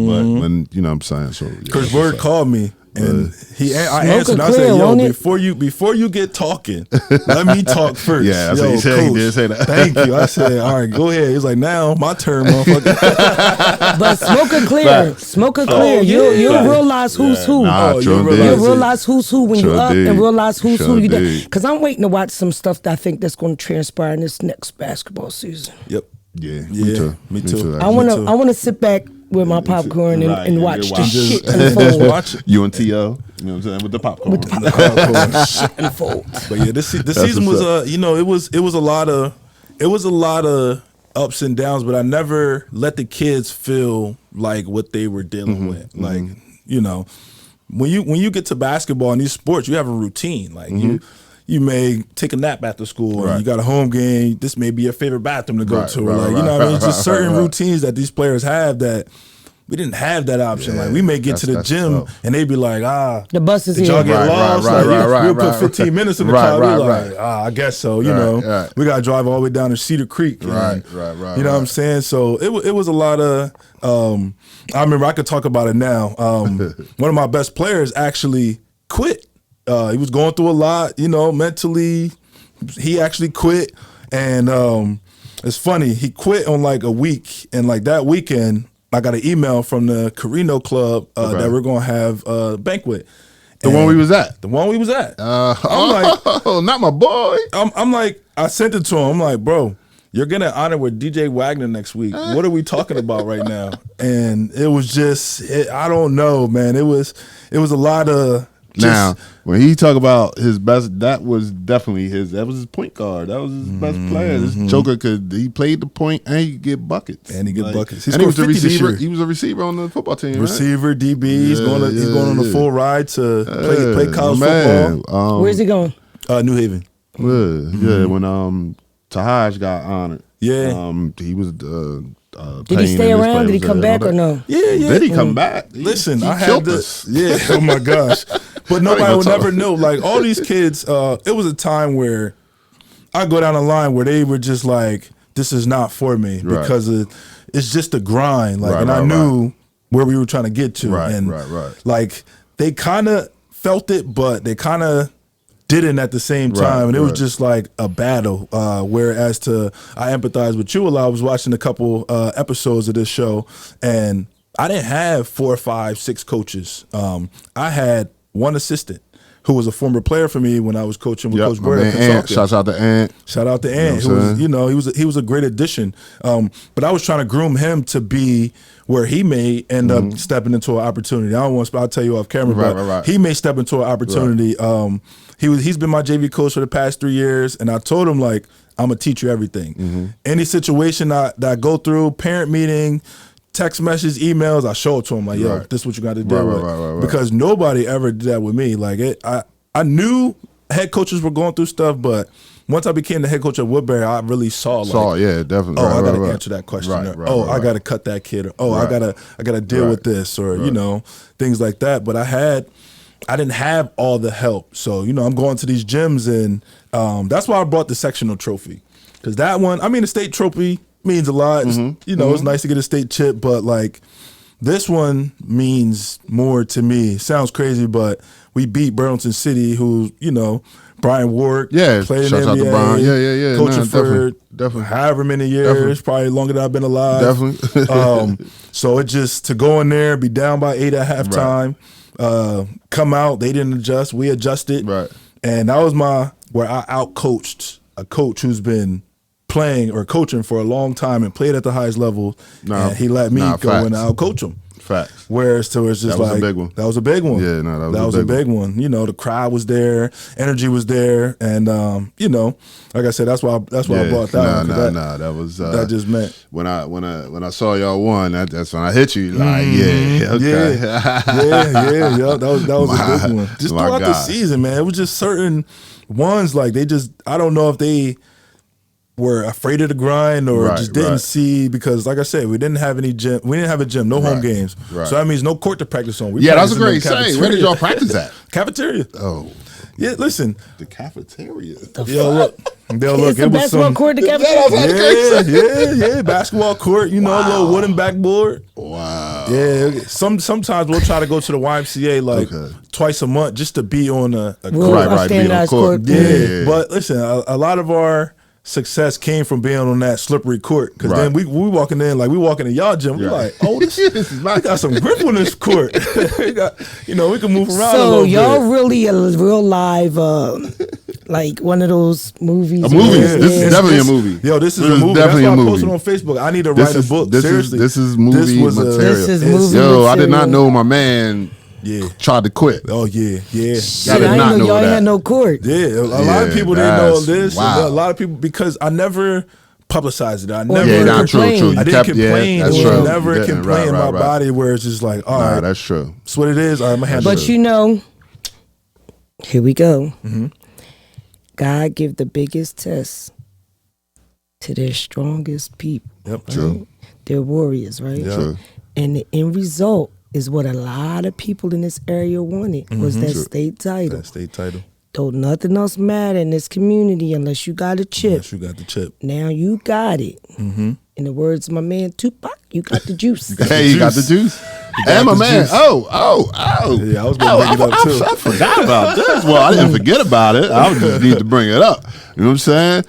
when you know what I'm saying. So Chris Bird called me. And I answered. And I said, "Yo, before you get talking, let me talk first." Yeah, that's what he said. He did say that. Thank you. I said, "All right, go ahead." He's like, "Now my turn, motherfucker." But smoke it clear. You'll realize who's who. You'll realize who's who when you up, and realize who's who you down. Because I'm waiting to watch some stuff that I think that's going to transpire in this next basketball season. Yep. Yeah. Me too. I want to sit back with my popcorn and watch the shit unfold. You and T.O., you know what I'm saying, with the popcorn. Shit unfold. But yeah, this season was it was a lot of ups and downs, but I never let the kids feel like what they were dealing with. Like, when you get to basketball and these sports, you have a routine. Like you may take a nap after school, or you got a home game. This may be your favorite bathroom to go to. You know what I mean? Just certain routines that these players have that we didn't have that option. Like we may get to the gym and they'd be like, the bus is did here. y'all get lost? We'll put 15 right. minutes in the car. We're like, I guess so. You know, we got to drive all the way down to Cedar Creek. Right. You know what I'm saying? So it was a lot of, I remember I could talk about it now. One of my best players actually quit. He was going through a lot, you know, mentally. He actually quit. And it's funny, he quit on like a week. And like that weekend, I got an email from the Carino Club that we're going to have a banquet. The one we was at? The one we was at. I'm like, not my boy. I'm like, I sent it to him. I'm like, bro, you're getting honored with DJ Wagner next week. What are we talking about right now? And it was just, I don't know, man. It was a lot of. Now, when he talk about his best, that was definitely his point guard. That was his best player. This Joker he played the point and he could get buckets. And he get buckets. And he was a receiver. He was a receiver on the football team. Receiver, DB. He's going on a full ride to play college football. Where's he going? New Haven. Yeah, when Tahaj got honored. Yeah. He was did he stay around? Did he come back or no? Yeah. Did he come back? Listen, he I had this. Yeah. Oh my gosh. But nobody would never know. Like all these kids, it was a time where I go down a line where they were just like, "This is not for me," because it's just a grind. Like, I knew where we were trying to get to, and like they kind of felt it, but they kind of didn't at the same time, and it was just like a battle. Whereas I empathize with you a lot. I was watching a couple episodes of this show, and I didn't have 4, 5, 6 coaches. I had one assistant who was a former player for me when I was coaching with Coach Bird. Shout out to Ant. Shout out to Ant. He was a great addition. But I was trying to groom him to be where he may end up stepping into an opportunity. I'll tell you off camera, but he may step into an opportunity. He's been my JV coach for the past 3 years, and I told him, like, I'm gonna teach you everything. Any situation that I go through, parent meeting, text messages, emails, I show it to him, like, yo, this is what you got to deal with. Because nobody ever did that with me. Like, I knew head coaches were going through stuff, but once I became the head coach at Woodbury, I really saw definitely. I got to answer that question. I got to cut that kid. Or, I got to deal with this, or you know, things like that. But I didn't have all the help. So, you know, I'm going to these gyms, and that's why I brought the sectional trophy. Because that one, I mean, the state trophy means a lot. You know, it's nice to get a state chip, but like this one means more to me. Sounds crazy, but we beat Burlington City, who, you know, Brian Ward played in the NBA, coaching for definitely however many years, probably longer than I've been alive. Definitely. So it just, to go in there, be down by 8 at halftime, come out, they didn't adjust, we adjusted. And that was where I out-coached a coach who's been playing or coaching for a long time and played at the highest level, and he let me go and out-coach him. Facts. Whereas to it's just like, a big one. That was a big one. Yeah, no, that was a big one. You know, the crowd was there, energy was there, and you know, like I said, that's why I brought that one. That was that just meant when I saw y'all won. That's when I hit you. Like, okay. yeah. That was a good one. Just throughout the season, man, it was just certain ones like I don't know if they were afraid of the grind or just didn't see, because like I said, we didn't have any gym. We didn't have a gym, no home games. So that means no court to practice on. That was a great saying. Where did y'all practice at? Cafeteria. Oh. Yeah, listen. The cafeteria. Look. It was some court to cafeteria. Yeah, basketball court, you know, a little wooden backboard. Wow. Yeah. Sometimes we'll try to go to the YMCA like twice a month just to be on a court. Be on court. Yeah. But listen, a lot of our success came from being on that slippery court, because then we walking in, like we walking in y'all gym, we like, oh, this is we got some grip on this court. We got, you know, we can move around a little bit. So y'all really a real live, like one of those movies. A movie. This is definitely a movie. Yo, this is a movie. That's why I posted on Facebook. I need to write a book. Seriously, this is movie material. This is movie material. I did not know my man tried to quit. Oh yeah. I didn't know y'all ain't had no court. Yeah, a lot of people didn't know this. Wow. A lot of people, because I never publicized it. I never true. I didn't complain. That's true. Never complain in my body where it's just like, all right, that's true. That's what it is. All right, I'm gonna handle it. But you know, here we go. God give the biggest test to their strongest people. Yep. True. They're warriors, right? True. And the end result is what a lot of people in this area wanted, was that state title. That state title. Don't nothing else matter in this community unless you got a chip. Unless you got the chip. Now you got it. In the words of my man Tupac, you got the juice. You got the juice. And my man, juice. oh. Yeah, I was going to bring it up too. I forgot about this. Well, I didn't forget about it. I just need to bring it up. You know what I'm saying?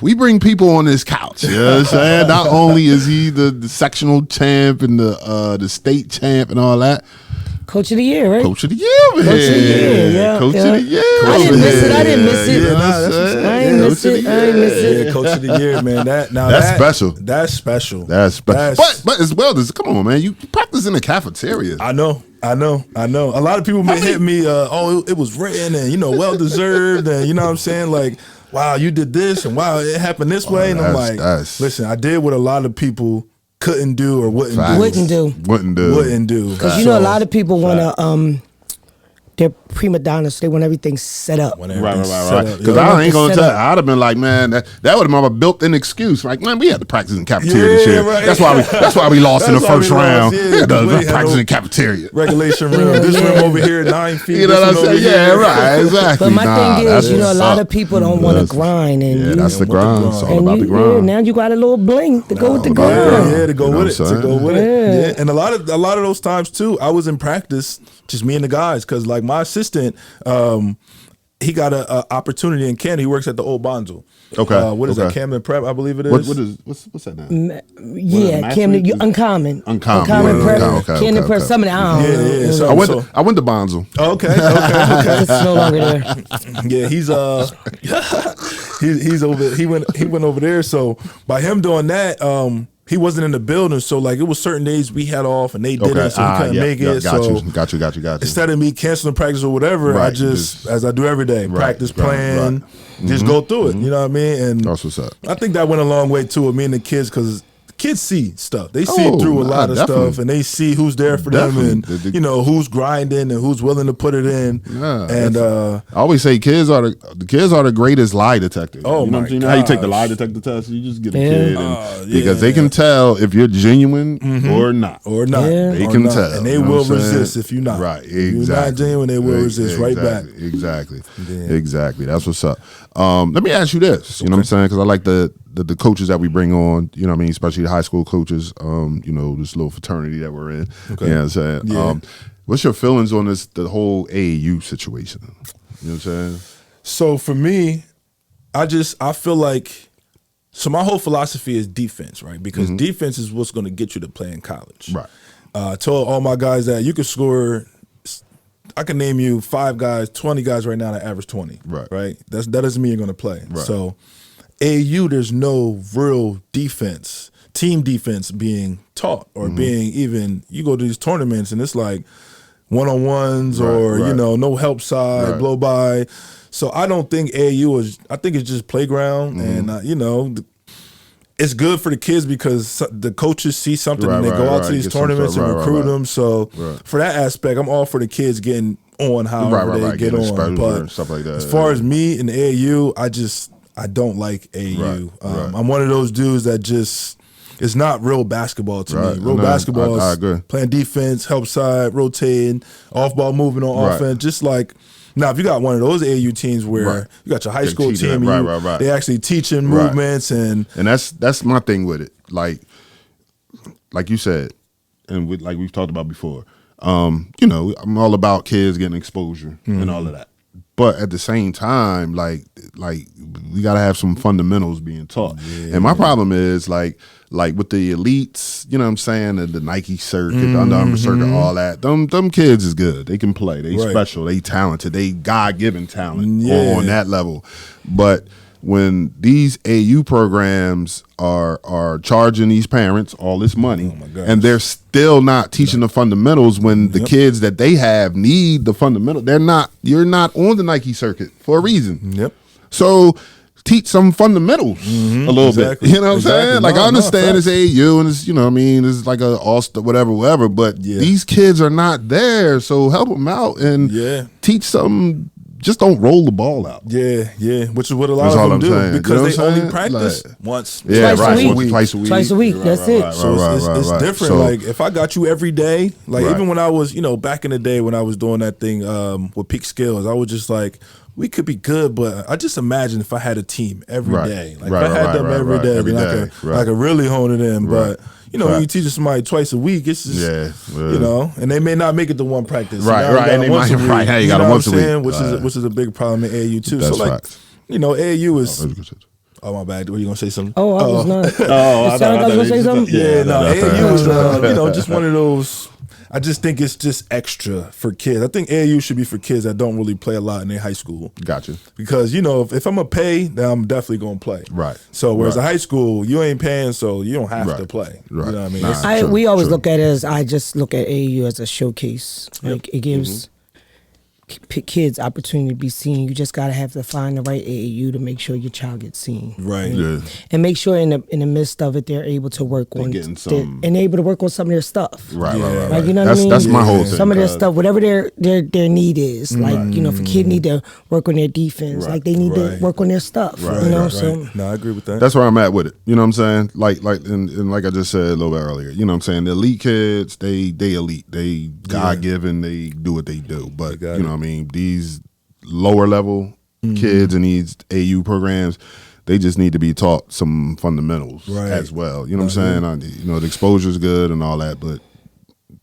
We bring people on this couch. You know what I'm saying? Not only is he the sectional champ and the state champ and all that. Coach of the year, right? Coach of the year, man. Coach of the year, yeah. Coach of the year. I didn't miss it. I didn't miss it. You know what I'm that's saying? I ain't miss it. I ain't miss it. Yeah, Coach of the year, man. That's special. That's special. That's special. But as well as, come on, man, you practice in the cafeteria. I know. A lot of people may hit me, it was written and, well-deserved and, you know what I'm saying? Like, wow, you did this and wow, it happened this way. And I'm like, listen, I did what a lot of people couldn't do or wouldn't do. Wouldn't do. Because a lot of people want to, they're prima donnas. They want everything set up. Right. Because I ain't going to tell you, I'd have been like, man, that would have been a built-in excuse. Like, man, we had to practice in cafeteria this year. Right. That's why we lost in the first round. Yeah, we had to practice in cafeteria. Regulation room. This room over here, 9 feet. You know what I'm saying? Yeah, right, exactly. But my thing is, a lot of people don't want to grind. And that's the grind. It's all about the grind. Now you got a little bling to go with the grind. Yeah, to go with it. Yeah. And a lot of those times, too, I was in practice, just me and the guys, because, like, my assistant, he got an opportunity in Canada. He works at the Old Bonzo. Okay. What is that? Camden Prep, I believe it is. What's that now? Yeah, Camden. Uncommon. Uncommon Prep. Camden Prep. Something I don't know. Yeah. So, I went to Bonzo. Okay. It's no longer there. Yeah, he's over. He went over there. So by him doing that, he wasn't in the building, so like it was certain days we had off and they didn't, so he couldn't make it. Got you. Instead of me canceling practice or whatever, I just as I do every day, practice, plan, just go through it. You know what I mean? And that's what's up. I think that went a long way too with me and the kids, because kids see stuff. They see through a lot of stuff, and they see who's there for them, and who's grinding and who's willing to put it in. Yeah, and I always say kids are the greatest lie detectors. Oh, you know my God! How you take the lie detector test? You just get a kid, because they can tell if you're genuine or not. Yeah. They can tell, and they will resist if you're not. Right, exactly. If you're not genuine, they will resist right back. Exactly. That's what's up. Let me ask you this. You know what I'm saying? Because I like the coaches that we bring on, you know what I mean, especially the high school coaches, this little fraternity that we're in. Okay. You know what I'm saying? Yeah. What's your feelings on the whole AAU situation? You know what I'm saying? So for me, I feel like, so my whole philosophy is defense, right? Because defense is what's going to get you to play in college. Right. I told all my guys that you can score, I can name you 5 guys, 20 guys right now that average 20. Right. That doesn't mean you're going to play. Right. So AAU, there's no real defense, team defense being taught or being even, you go to these tournaments and it's like one-on-ones or, no help side, blow by. So I don't think AAU I think it's just playground and, it's good for the kids because the coaches see something and they go out to these tournaments and recruit them. So for that aspect, I'm all for the kids getting on however they get on. But stuff like that, as far as me and AAU, I don't like AAU. I'm one of those dudes that just, it's not real basketball to me. Real basketball is playing defense, help side, rotating, off ball movement on offense. Just like, now if you got one of those AAU teams where you got your high school team, they actually teaching movements and that's my thing with it. Like you said, and like we've talked about before, I'm all about kids getting exposure and all of that. But at the same time, like we gotta have some fundamentals being taught. Yeah. And my problem is like with the elites, you know what I'm saying, the Nike circuit, the Under Armour circuit, all that. Them kids is good. They can play. They special. They talented. They God-given talent on that level. But when these AU programs are charging these parents all this money, and they're still not teaching the fundamentals when the kids that they have need the fundamentals, you're not on the Nike circuit for a reason. Yep. So teach some fundamentals a little bit. You know what I'm saying? Like I understand it's AAU and it's, it's like a all-star, whatever, but these kids are not there. So help them out and teach some just don't roll the ball out. Yeah, which is what a lot That's of all them I'm do saying. because You know what they I'm only saying? practice Like, once, Yeah, Twice right. a week. Twice a week. Twice a week. That's it. So it's different. So- like if I got you every day, like Right. even when I was, back in the day when I was doing that thing with Peak Skills, I was just like, we could be good, but I just imagine if I had a team every Right. day, like Right, if I had right, them right, every right. day, Every then day. I could really hone it in. Right. But when you Right. teach somebody twice a week, it's just and they may not make it to one practice. Right, Now you right, got and they once might- a week, right, hey, you you got know it what once a I'm week. saying? Which is a big problem in AAU too. That's so like, facts. AAU is. Oh my bad. Were you gonna say something? Oh, I was not. Oh, It sounded like I was gonna say something. Yeah, no, that's AAU is right. just one of those. I just think it's just extra for kids. I think AAU should be for kids that don't really play a lot in their high school. Gotcha. Because if I'm gonna pay, then I'm definitely gonna play. Right. So whereas Right. in high school, you ain't paying, so you don't have Right. to play. Right. You know what I mean? Nah. It's- We always True. look at it as I just look at AAU as a showcase. Like it gives kids opportunity to be seen. You just gotta have to find the right AAU to make sure your child gets seen. Right. Yeah. And make sure in the midst of it they're able to work on getting some- and able to work on some of their stuff. Right, Yeah. right, right. Like you know that's, what I mean? That's my whole thing. Some of their 'cause- stuff, whatever their need is. Like, if a kid need to work on their defense, like they need to Right. work on their stuff. Right, You know, right, so No, I agree with that. That's where I'm at with it. You know what I'm saying? And like I just said a little bit earlier. You know what I'm saying? The elite kids, they elite. They God given. They do what they do. But got you know what I mean? These lower level kids in these AU programs, they just need to be taught some fundamentals as well. You know what I'm saying? The exposure's good and all that, but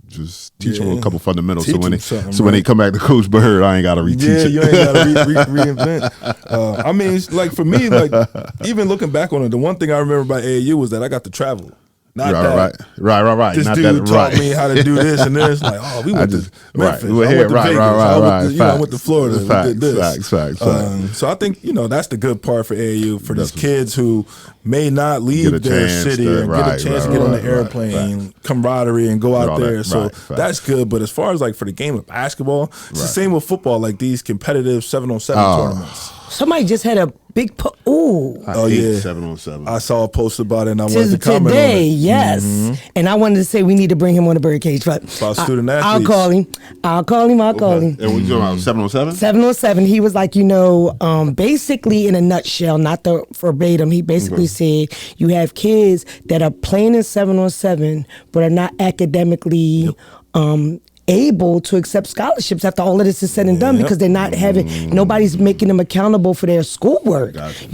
just teach them a couple fundamentals. Teach so when them they something, when they come back to Coach Bird, I ain't got to reteach Yeah, it. you ain't got to reinvent. I mean, it's like for me, like even looking back on it, the one thing I remember about AAU was that I got to travel. Not that. Right. This Not dude that, taught right. me how to do this and this. Like, we went to Memphis. We're I here, went to right, Vegas. right. I went to Florida. Facts, we did this. facts. So I think that's the good part for AAU for these kids who may not leave their city and get a chance to get on the airplane, camaraderie, and go out there. So that's good. But as far as like for the game of basketball, it's the same with football. Like these competitive 7-on-7 tournaments. somebody just had a big ooh. Oh yeah, 7-on-7. I saw a post about it and I wanted to comment on Today, it. yes. And I wanted to say we need to bring him on the Birdcage, but About student I'll athletes. call him. I'll call him. And we talking about 7-on-7? 707, he was like, basically in a nutshell, not the verbatim, he basically said you have kids that are playing in 7-on-7 but are not academically able to accept scholarships after all of this is said and done because they're not having, nobody's making them accountable for their schoolwork. Gotcha.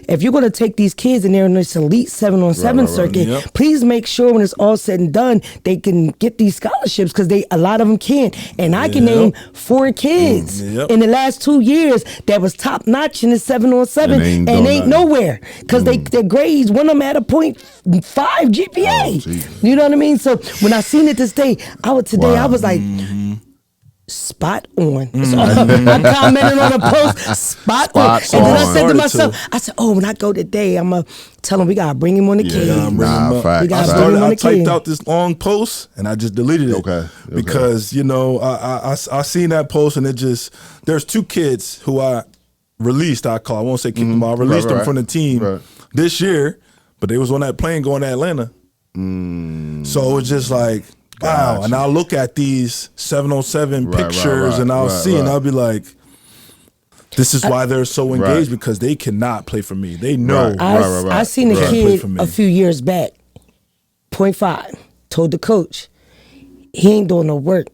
If you're going to take these kids and they're in this elite 7-on-7 circuit, please make sure when it's all said and done, they can get these scholarships because a lot of them can't. And I can name 4 kids in the last 2 years that was top notch in the 7-on-7 and ain't nowhere because their grades, one of them had a 0.5 GPA. You know what I mean? So when I seen it this day, I was like, spot on. So I commented on a post, spot on. And then I said to myself, when I go today, I'm going to tell him we got to bring him on the cage. I typed out this long post and I just deleted it. Okay. Because, I seen that post and there's 2 kids who I released, I won't say keep them, I released them from the team this year, but they was on that plane going to Atlanta. So it was just like, wow. And I'll look at these 7-on-7 pictures and I'll see and I'll be like, this is why they're so engaged because they cannot play for me. They know. I seen a kid a few years back, 0.5, told the coach, he ain't doing no work.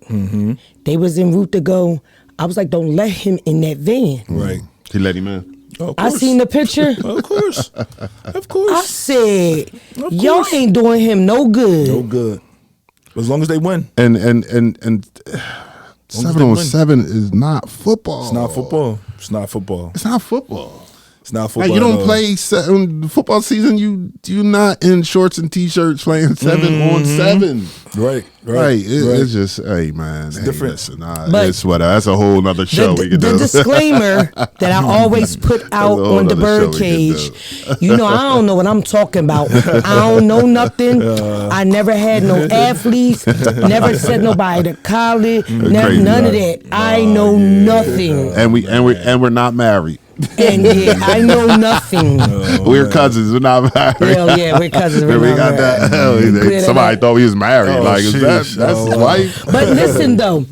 They was en route to go. I was like, don't let him in that van. Right. He let him in. Oh, I seen the picture. Of course. I said, y'all ain't doing him no good. No good. As long as they win. And 7-on-7 is not football. It's not football. It's not football. It's not football. It's not football. Like you don't play football season. You not in shorts and t-shirts playing 7-on-7. Right. It's just, hey man, it's different. Listen, But it's what that's a whole nother show we can do. The disclaimer that I always put out on the Birdcage, I don't know what I'm talking about. I don't know nothing. I never had no athletes. Never sent nobody to college. None of that. I know nothing. And we're not married. And yeah, I know nothing. We're cousins. We're not married. Hell yeah, we're cousins. We're we not got married. that. Somebody thought we was married. Oh, like, is sheesh. that's his wife? But listen though,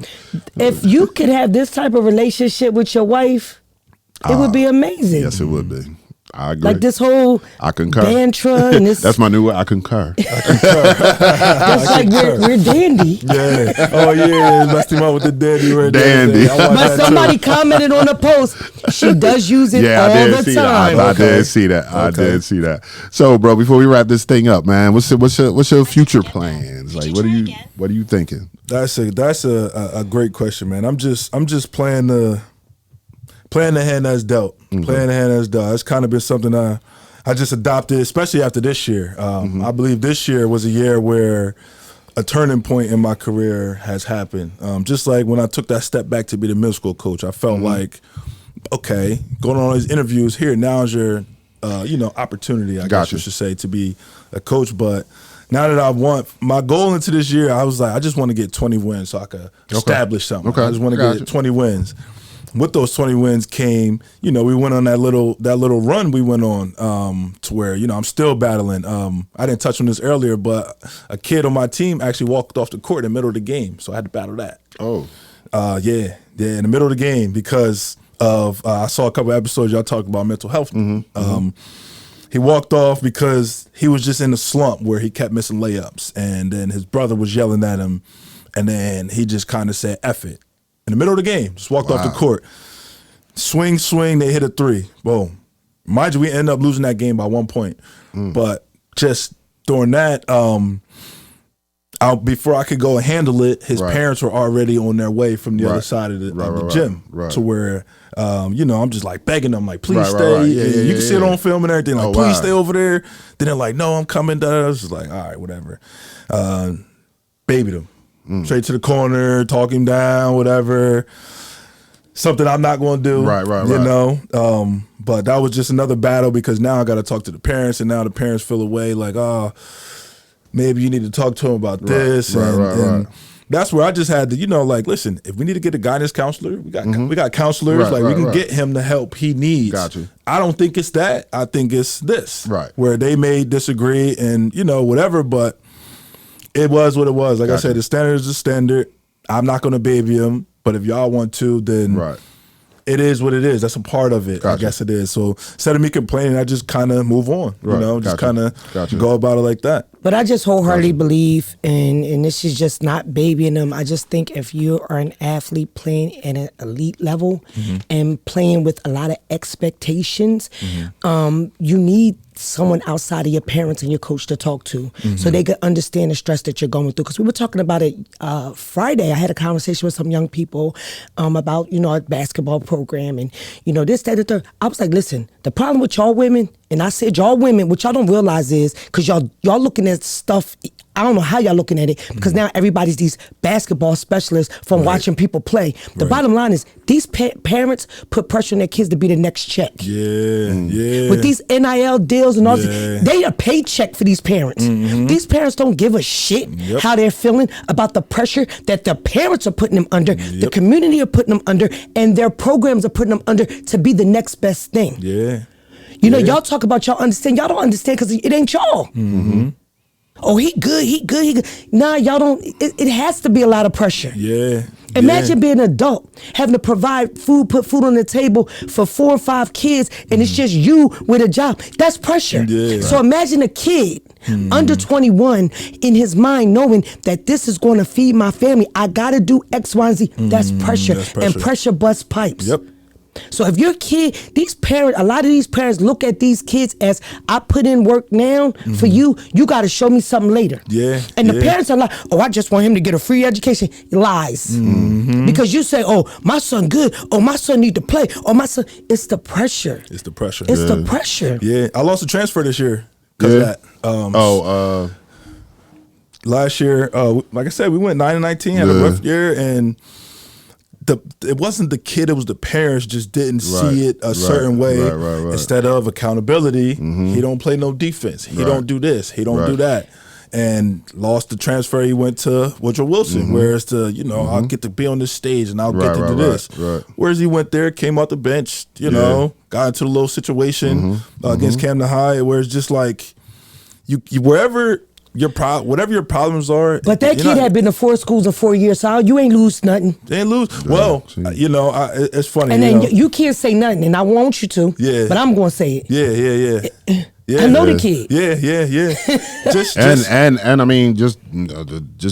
if you could have this type of relationship with your wife, it would be amazing. Yes, it would be. I agree. Like this whole I concur. bantra and this. That's my new word. I concur. That's like we're dandy. Yeah. Oh yeah, messed him up with the dandy right Dandy. there. I watched But that somebody too. commented on the post. She does use it Yeah, all I did the see time. that. I did see that. I Okay. did see that. So, bro, before we wrap this thing up, man, what's your future plans? Like, what are you thinking? That's a great question, man. I'm just playing the hand that's dealt. Mm-hmm. Playing the hand that's dealt. It's kind of been something I just adopted, especially after this year. I believe this year was a year where a turning point in my career has happened. Just like when I took that step back to be the middle school coach, I felt like, okay, going on all these interviews here, now is your opportunity, I guess you should say, to be a coach. But now that my goal into this year, I was like, I just want to get 20 wins so I could establish something. Okay. I just want to get 20 wins. With those 20 wins came, we went on that little run we went on to where, I'm still battling. I didn't touch on this earlier, but a kid on my team actually walked off the court in the middle of the game, so I had to battle that. Oh. Yeah, in the middle of the game because of I saw a couple episodes y'all talked about mental health. He walked off because he was just in a slump where he kept missing layups, and then his brother was yelling at him, and then he just kind of said, F it. In the middle of the game, just walked off the court. Swing, they hit a three. Boom. Mind you, we ended up losing that game by 1 point. But just during that, before I could go and handle it, his parents were already on their way from the other side of the gym to where, I'm just like begging them, like, please stay. You can see it on film and everything. Like, please stay over there. Then they're like, no, I'm coming. I was just like, all right, whatever. Babied him. Straight to the corner, talk him down, whatever. Something I'm not going to do. Right. But that was just another battle because now I got to talk to the parents, and now the parents feel away like, oh, maybe you need to talk to him about this. And that's where I just had to, listen, if we need to get a guidance counselor, we got counselors, we can get him the help he needs. Got you. I don't think it's that. I think it's this. Right. Where they may disagree and, whatever, but it was what it was. Like I said, the standard is the standard. I'm not going to baby him, but if y'all want to, then it is what it is. That's a part of it. I guess it is. So instead of me complaining, I just kind of move on. Just kind of go about it like that. But I just wholeheartedly believe, and this is just not babying them. I just think if you are an athlete playing at an elite level and playing with a lot of expectations, you need someone outside of your parents and your coach to talk to so they could understand the stress that you're going through. Because we were talking about it Friday. I had a conversation with some young people about, a basketball program and, this, that, and the third. I was like, listen, the problem with y'all women, and I said y'all women, what y'all don't realize is, because y'all looking at stuff, I don't know how y'all looking at it, because now everybody's these basketball specialists from watching people play. The bottom line is, these parents put pressure on their kids to be the next check. Yeah. With these NIL deals and all this, they a paycheck for these parents. These parents don't give a shit how they're feeling about the pressure that their parents are putting them under, the community are putting them under, and their programs are putting them under to be the next best thing. Y'all talk about y'all understand. Y'all don't understand because it ain't y'all. Oh, he good. Nah, y'all don't. It has to be a lot of pressure. Imagine being an adult, having to put food on the table for 4 or 5 kids, and it's just you with a job. That's pressure. So imagine a kid under 21 in his mind knowing that this is going to feed my family. I got to do X, Y, and Z. That's pressure. And pressure busts pipes. So if your kid, a lot of these parents look at these kids as, I put in work now for you got to show me something later. And the parents are like, oh, I just want him to get a free education. Lies. Because you say, oh, my son good. Oh, my son need to play. Oh, my son, it's the pressure. It's the pressure. I lost a transfer this year because of that. Last year, like I said, we went 9-19, had a rough year, and it wasn't the kid, it was the parents just didn't see it a certain way. Instead of accountability, he don't play no defense. He don't do this. He don't do that. and lost the transfer. He went to Woodrow Wilson, where it's the, I'll get to be on this stage and I'll get to do this. Right. Whereas he went there, came off the bench, got into a little situation against Camden High, where it's just like you wherever whatever your problems are. But that kid had been to 4 schools in 4 years, so you ain't lose nothing. They ain't lose. Well, it's funny. And then you can't say nothing, and I want you to. Yeah. But I'm going to say it. Yeah. Yeah, I know the kid. Yeah. And I mean, just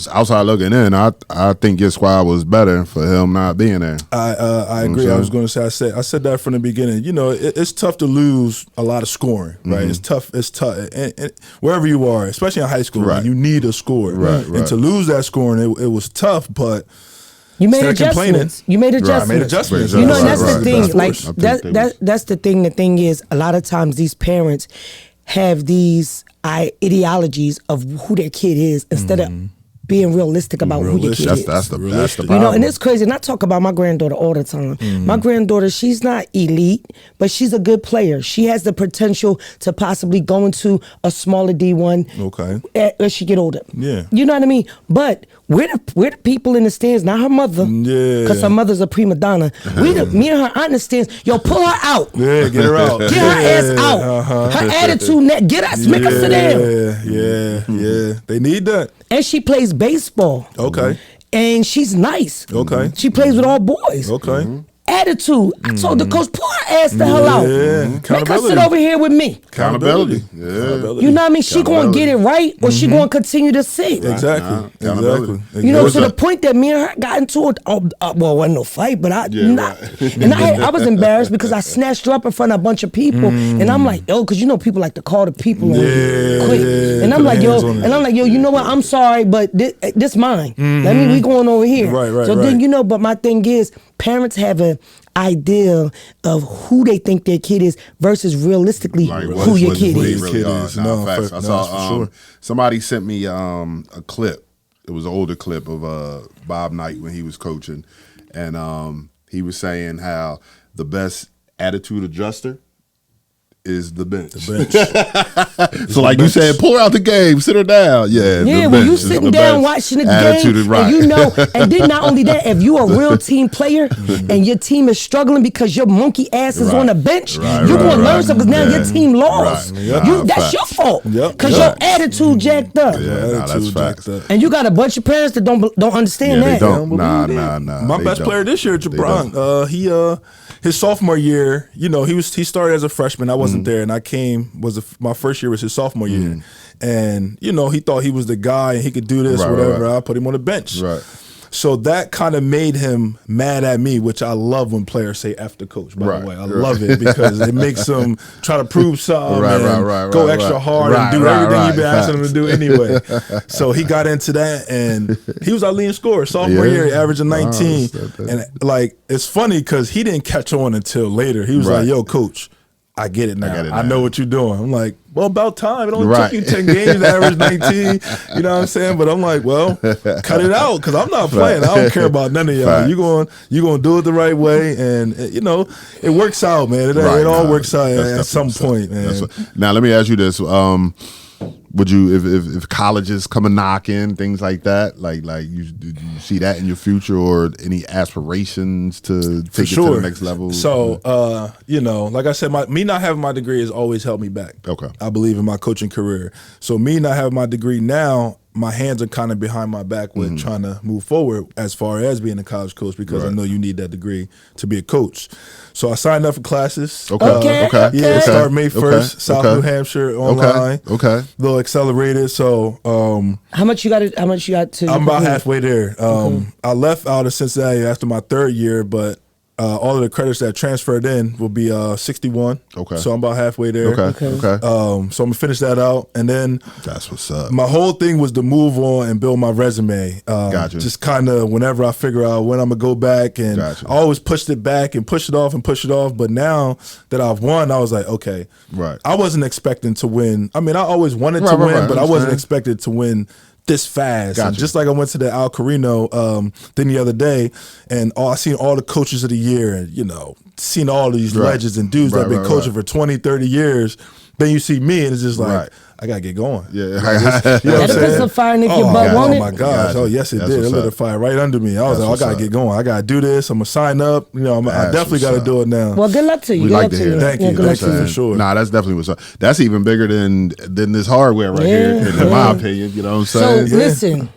outside looking in, I think your squad was better for him not being there. I agree. I was going to say I said that from the beginning. It's tough to lose a lot of scoring, right? It's tough. And wherever you are, especially in high school, right. You need a score. Right. And to lose that scoring, it was tough, but. You made adjustments. You made adjustments. Right, I made adjustments. And that's the thing. Like that's the thing. The thing is, a lot of times these parents have these ideologies of who their kid is instead of being realistic about who your kid is. That's the problem. And it's crazy. And I talk about my granddaughter all the time. My granddaughter, she's not elite, but she's a good player. She has the potential to possibly go into a smaller D1 as she get older. Yeah. You know what I mean? But we're the people in the stands, not her mother. Yeah. Because her mother's a prima donna. Me and her on the stands. Yo, pull her out. Yeah, get her out. Get her ass out. Her attitude, get us, make her sit down. Yeah. They need that. And she plays baseball. Okay. And she's nice. Okay. She plays with all boys. Okay. Attitude. I told the coach, pull her ass the hell out. Make her sit over here with me. Accountability. You know what I mean? She going to get it right, or she going to continue to sit. Exactly. To the point that me and her got into it. Well, it wasn't no fight, but I was embarrassed because I snatched her up in front of a bunch of people, and I'm like, yo, because people like to call the people on you quick, and I'm like, yo, you know what? I'm sorry, but this mine. We going over here. Right. So then but my thing is, parents have an idea of who they think their kid is versus realistically who your kid is. I saw somebody sent me a clip. It was an older clip of Bob Knight when he was coaching, and he was saying how the best attitude adjuster is the bench. So like you said, pull her out the game, sit her down. Yeah, when you sitting down watching the game, and and then not only that, if you a real team player and your team is struggling because your monkey ass is on the bench, you're going to learn something because now your team lost. That's your fault because your attitude jacked up. That's facts. And you got a bunch of parents that don't understand that. They don't. Nah. My best player this year, Jabron, his sophomore year, he started as a freshman. I wasn't there, and I my first year was his sophomore year, and he thought he was the guy and he could do this, whatever. I put him on the bench. Right. So that kind of made him mad at me, which I love when players say F the coach, by the way. I love it because it makes them try to prove something go extra hard and do everything you've been asking them to do anyway. So he got into that, and he was our leading scorer sophomore year, averaging 19. And it's funny because he didn't catch on until later. He was like, yo, coach, I get it now. I know what you're doing. I'm like, well, about time. It only took you 10 games to average 19. You know what I'm saying? But I'm like, well, cut it out because I'm not playing. I don't care about none of y'all. You going to do it the right way, and it works out, man. It all works out at some point, man. Now let me ask you this: would you, if colleges come and knock in, things like that, do you see that in your future, or any aspirations to take it to the next level? So, like I said, me not having my degree has always held me back. Okay. I believe in my coaching career. So me not having my degree now, my hands are kind of behind my back with trying to move forward as far as being a college coach, because I know you need that degree to be a coach. So I signed up for classes. Okay. Start May 1st, South New Hampshire online. Okay. A little accelerated. So how much you got to? I'm about halfway there. I left out of Cincinnati after my third year, but all of the credits that transferred in will be 61. Okay. So I'm about halfway there. Okay. So I'm gonna finish that out, and then that's what's up. My whole thing was to move on and build my resume. Gotcha. Just kind of whenever I figure out when I'm gonna go back, and I always pushed it back and push it off. But now that I've won, I was like, okay. Right. I wasn't expecting to win. I mean, I always wanted to win, but I wasn't expected to win this fast. Gotcha. And just like I went to the Al Carino thing the other day, and I seen all the coaches of the year, and seen all these legends and dudes that have been coaching for 20, 30 years. Then you see me, and it's just like, Right. I gotta get going. Yeah. You know what I'm That'll put saying? some fire in your Oh, butt, won't oh it? my gosh! Oh yes, it That's did. It what's lit a up. fire right under me. I was That's like, I gotta what's get going. I gotta do this. I'm gonna sign up. You know, I That's definitely what's gotta up. do it now. Well, good luck to you. We Good like luck to to hear you. that. Thank you. Yeah, good luck Thank to you. you. For sure. Nah, that's definitely what's up. That's even bigger than this hardware right here, in my opinion. You know what I'm So saying? listen,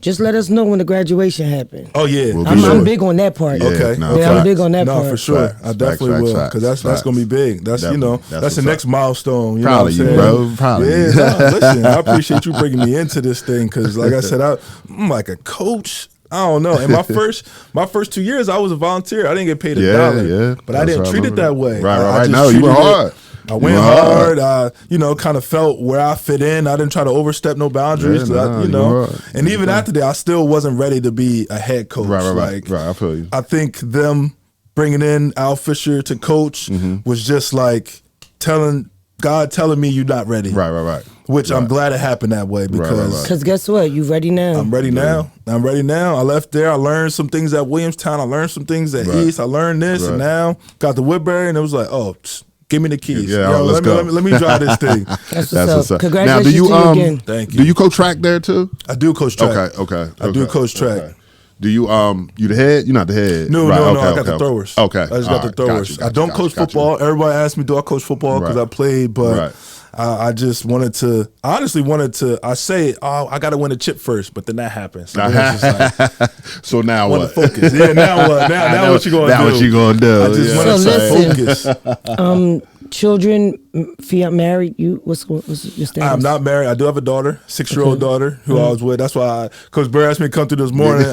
just let us know when the graduation happens. Oh yeah, We'll for be sure. I'm big on that part. Yeah, Okay. no, Yeah, I'm facts. big on that No, part. for sure. Facts, I definitely facts, will, facts, because that's facts. gonna be big. That's Definitely. that's That's the what's next up. milestone. You know Proud what of I'm you, saying? bro. Proud of Yeah, you. nah, listen, I appreciate you bringing me into this thing, because, like I said, I'm like a coach. I don't know. In my first 2 years, I was a volunteer. I didn't get paid $1. Yeah. But I That's didn't right, I treat it remember that that. way. Right, I right. just No, you went treated it- hard. I You went went hard. hard. I kind of felt where I fit in. I didn't try to overstep no boundaries. Yeah, nah, you you know. went hard. And even after that, I still wasn't ready to be a head coach. Right. Like, I feel you. I think them bringing in Al Fisher to coach was just like God telling me you're not ready. Right. Which I'm glad it happened that way, because Because guess what? You ready now? I'm ready now. I'm ready now. I left there. I learned some things at Williamstown. I learned some things at Right. East. I learned this, and Right. now got the Woodbury, and it was like, oh, give me the keys. Yeah, Yo, let's go. let me drive this thing. That's That's what's up. Now, Congratulations do you to you again. Thank you. Do you coach track there too? I do coach track. Okay. I do coach track. Okay. Do you you the head? You're not the head. No, Right, no, okay, I got okay, the throwers. Okay. I just All got the right, throwers. got I don't you, coach got you. football. Everybody asks me, do I coach football? Because Right. I played, but Right. I just wanted to. I honestly wanted to. I say, oh, I got to win a chip first, but then that happens. So, then it's just like, So now want what? to focus. Yeah, now what? Now what you gonna do? Now what you gonna do? I just Yeah. want to So focus. Children, married. You what's your status? I'm not married. I do have a daughter, 6-year-old daughter who I was with. That's why Coach Bird asked me to come through this morning.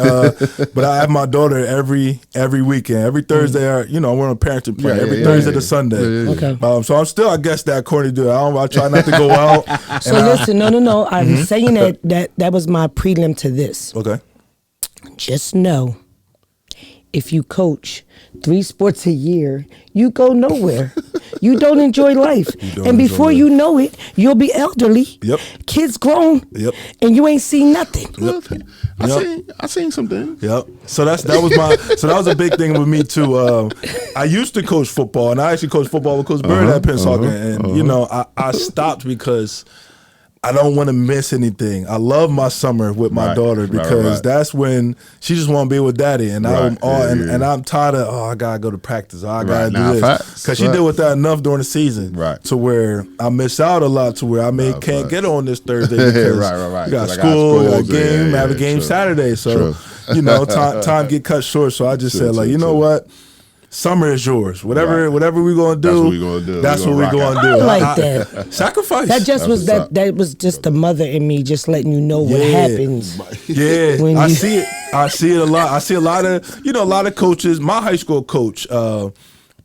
But I have my daughter every weekend, every Thursday. We're on a parenting plan every Thursday to Sunday. Okay. So I'm still, I guess, that corny dude. I try not to go out. So listen, no. I was saying that was my prelim to this. Okay. Just know, if you coach 3 sports a year, you go nowhere. You don't enjoy life. And before you know it, you'll be elderly. Yep. Kids grown. Yep. And you ain't seen nothing. I seen something. Yep. So that was a big thing with me too. I used to coach football, and I actually coached football with Coach Bird at Penn Soccer, and I stopped because I don't want to miss anything. I love my summer with my daughter, because that's when she just want to be with daddy, and and I'm tired of I gotta go to practice. I gotta do this, because she deal with that enough during the season, to where I miss out a lot, to where I can't get on this Thursday because Right. you got 'Cause I got school, you got schools, game, yeah, I have a game true. Saturday, so time get cut short. So I just said you know what. Summer is yours. Whatever we're gonna do, that's what we're gonna do. I like that. Sacrifice. That just was that was just the mother in me, just letting you know what happens. Yeah, when I you- see it. I see it a lot. I see a lot of coaches. My high school coach,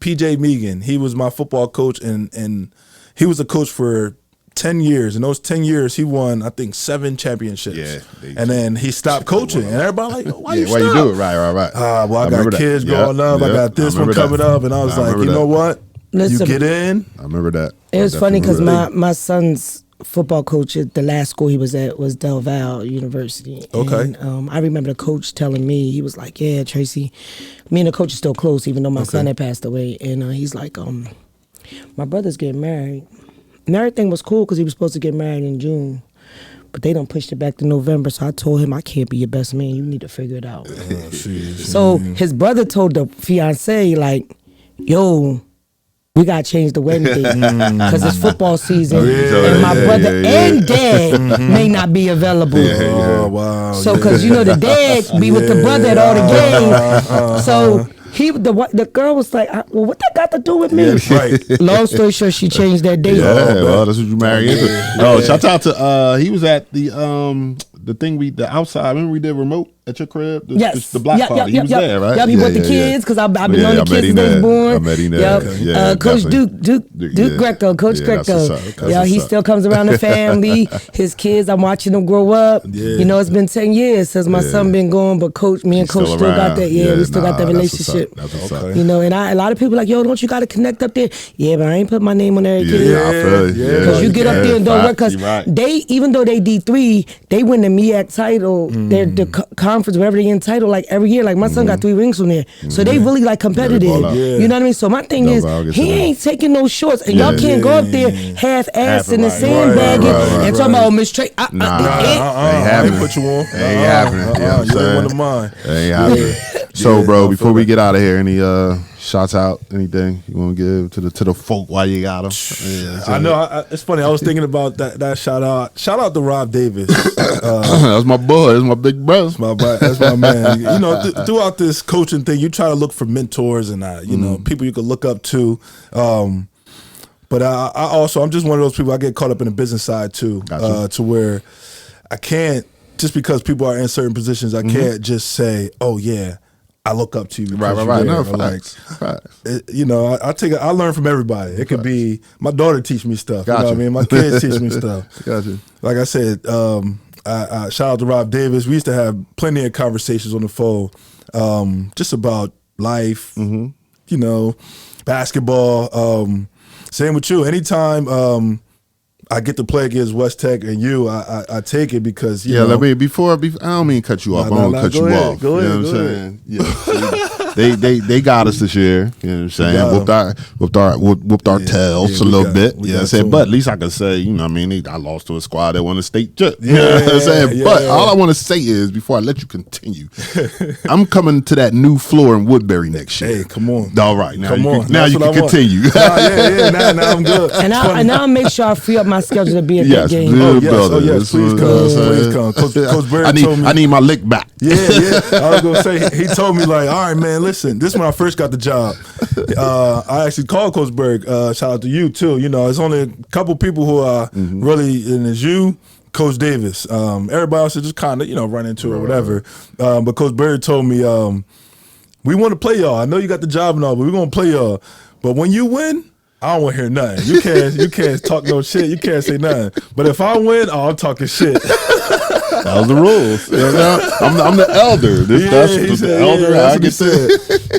PJ Megan, he was my football coach, and he was a coach for 10 years. In those 10 years, he won, I think, 7 championships. Yeah, and then he stopped coaching, and everybody like, why you Why stop? you do it? Right. Well, I got kids growing up. I got this one coming up, and I was like, you know what? Listen, You get in. I remember that. It was funny because my my son's football coach at the last school he was at was Del Valle University. Okay. And, I remember the coach telling me, he was like, yeah, Tracy, me and the coach are still close, even though my son had passed away. And he's like, my brother's getting married. And everything was cool because he was supposed to get married in June. But they done pushed it back to November. So I told him, I can't be your best man. You need to figure it out. So his brother told the fiance, like, yo, we got to change the wedding date because it's football season. And my brother and dad may not be available. Oh, wow. So, because, the dad be with the brother at all the games. So the girl was like, well, what that got to do with me? Right. Long story short, she changed that date. well, that's what you marry into. Oh, shout out to he was at the thing the outside. Remember we did remote at your crib? The block party. He was there, right? Yep, he brought the kids because I've been on the kids since they was born. I met him there. Yep. Coach Duke Greco, Coach Greco. Yeah, he still comes around the family. His kids, I'm watching them grow up. Yeah. It's been 10 years since my son been gone, but me and Coach still got that. Yeah, we still got that relationship. And a lot of people like, yo, don't you got to connect up there? Yeah, but I ain't put my name on there. Because you get up there and don't work. Because they, even though they D3, they win the MEAC title. They're the conference conference, wherever they entitled, like every year. Like my son got 3 rings from there, so they really like competitive. Yeah. You know what I mean? So my thing is, he ain't taking no shorts, and y'all can't go up there half-ass in the sandbagging and talking about Miss Trey. Ain't happening. Put you on. Ain't happening. You know what I'm You saying? ain't one of mine. Ain't happening. So, bro, before we get out of here, any shots out, anything you want to give to the folk while you got them? Yeah, I know. It's funny. I was thinking about that shout out. Shout out to Rob Davis. That's my boy. That's my big brother. That's my man. You know, throughout this coaching thing, you try to look for mentors and you know, people you can look up to. But I also, I'm just one of those people. I get caught up in the business side too, to where I can't, just because people are in certain positions, I can't just say, "Oh yeah, I look up to you." Right. No, facts. You know, I learn from everybody. It could be my daughter teach me stuff. You know what I mean? My kids teach me stuff. Gotcha. Like I said, I shout out to Rob Davis. We used to have plenty of conversations on the phone, just about life. You know, basketball. Same with you. Anytime I get to play against West Tech and you, I take it because you know. Let me before I don't mean cut you off. I don't cut you off. Go ahead. You know what I'm saying? Yeah. They got us this year. You know what I'm saying? Whooped our tails a little bit. You know what I'm saying? But at least I can say, you know what I mean, I lost to a squad that won a state chip. You know what I'm saying? But all I want to say is, before I let you continue, I'm coming to that new floor in Woodbury next year. Hey, come on. All right. Now you can I continue. Now I'm good. And I'll make sure I free up my schedule to be at that game. Yes, please come. Coach Bird told me. I need my lick back. Yeah. I was gonna say, he told me like, all right, man, listen. This is when I first got the job. I actually called Coach Berg. Shout out to you too. You know, there's only a couple people who are really, and it's you, Coach Davis. Everybody else is just kind of, you know, run into it or whatever. But Coach Berg told me, we want to play y'all. I know you got the job and all, but we're gonna play y'all. But when you win, I don't want to hear nothing. You can't talk no shit. You can't say nothing. But if I win, I'm talking shit. That was the rules. You know, I'm the elder. That's the elder. I get said.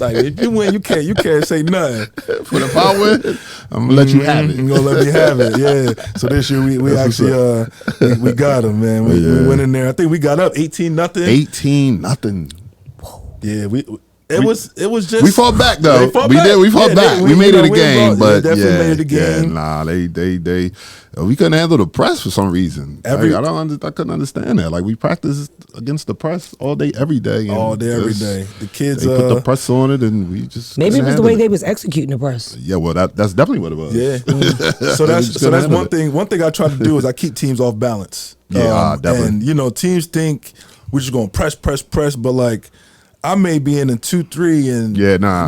Like if you win, you can't say nothing. But if I win, I'm gonna let you have it. You're gonna let me have it. Yeah. So this year we actually we got him, man. We went in there. I think we got up 18-0. 18-0. Yeah, It was just we fought back though. We fought back. We made it a game, but definitely made it a game. They we couldn't handle the press for some reason. I couldn't understand that. Like we practiced against the press all day, every day. All day, every day. The kids they put the press on it, and we just maybe it was the way they was executing the press. Yeah, well, that's definitely what it was. Yeah. So that's one thing. One thing I try to do is I keep teams off balance. Yeah, definitely. And you know, teams think we're just gonna press, but like. I may be in a 2-3 and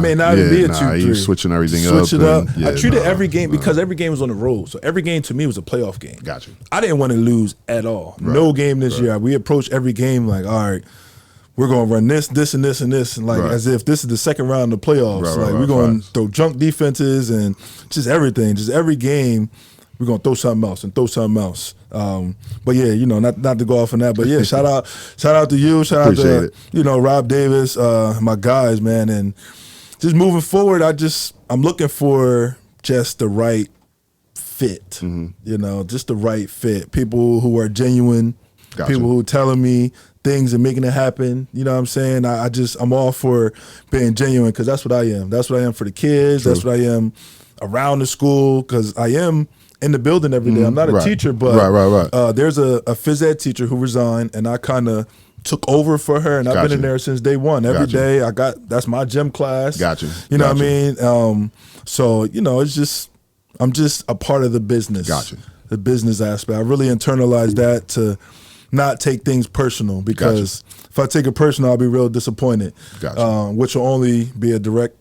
may not even be a 2-3. You switching everything up. Switch it up. I treated every game because every game was on the road. So every game to me was a playoff game. Gotcha. I didn't want to lose at all. Right. No game this year. We approached every game like, all right, we're going to run this, and this, and this. And like as if this is the second round of the playoffs. We're going to throw junk defenses and just everything. Just every game. We're gonna throw something else. But yeah, you know, not to go off on that, but yeah, shout out to you, shout out to you know Rob Davis, my guys, man, and just moving forward, I'm looking for just the right fit, you know, just the right fit. People who are genuine, people who are telling me things and making it happen. You know what I'm saying? I'm all for being genuine because that's what I am. That's what I am for the kids. True. That's what I am around the school because I am in the building every day. I'm not a teacher, but there's a phys ed teacher who resigned, and I kind of took over for her, and I've been in there since day one. Every day that's my gym class. You know what I mean? So you know, I'm just a part of the business. The business aspect. I really internalized that to not take things personal because if I take it personal, I'll be real disappointed. Which will only be a direct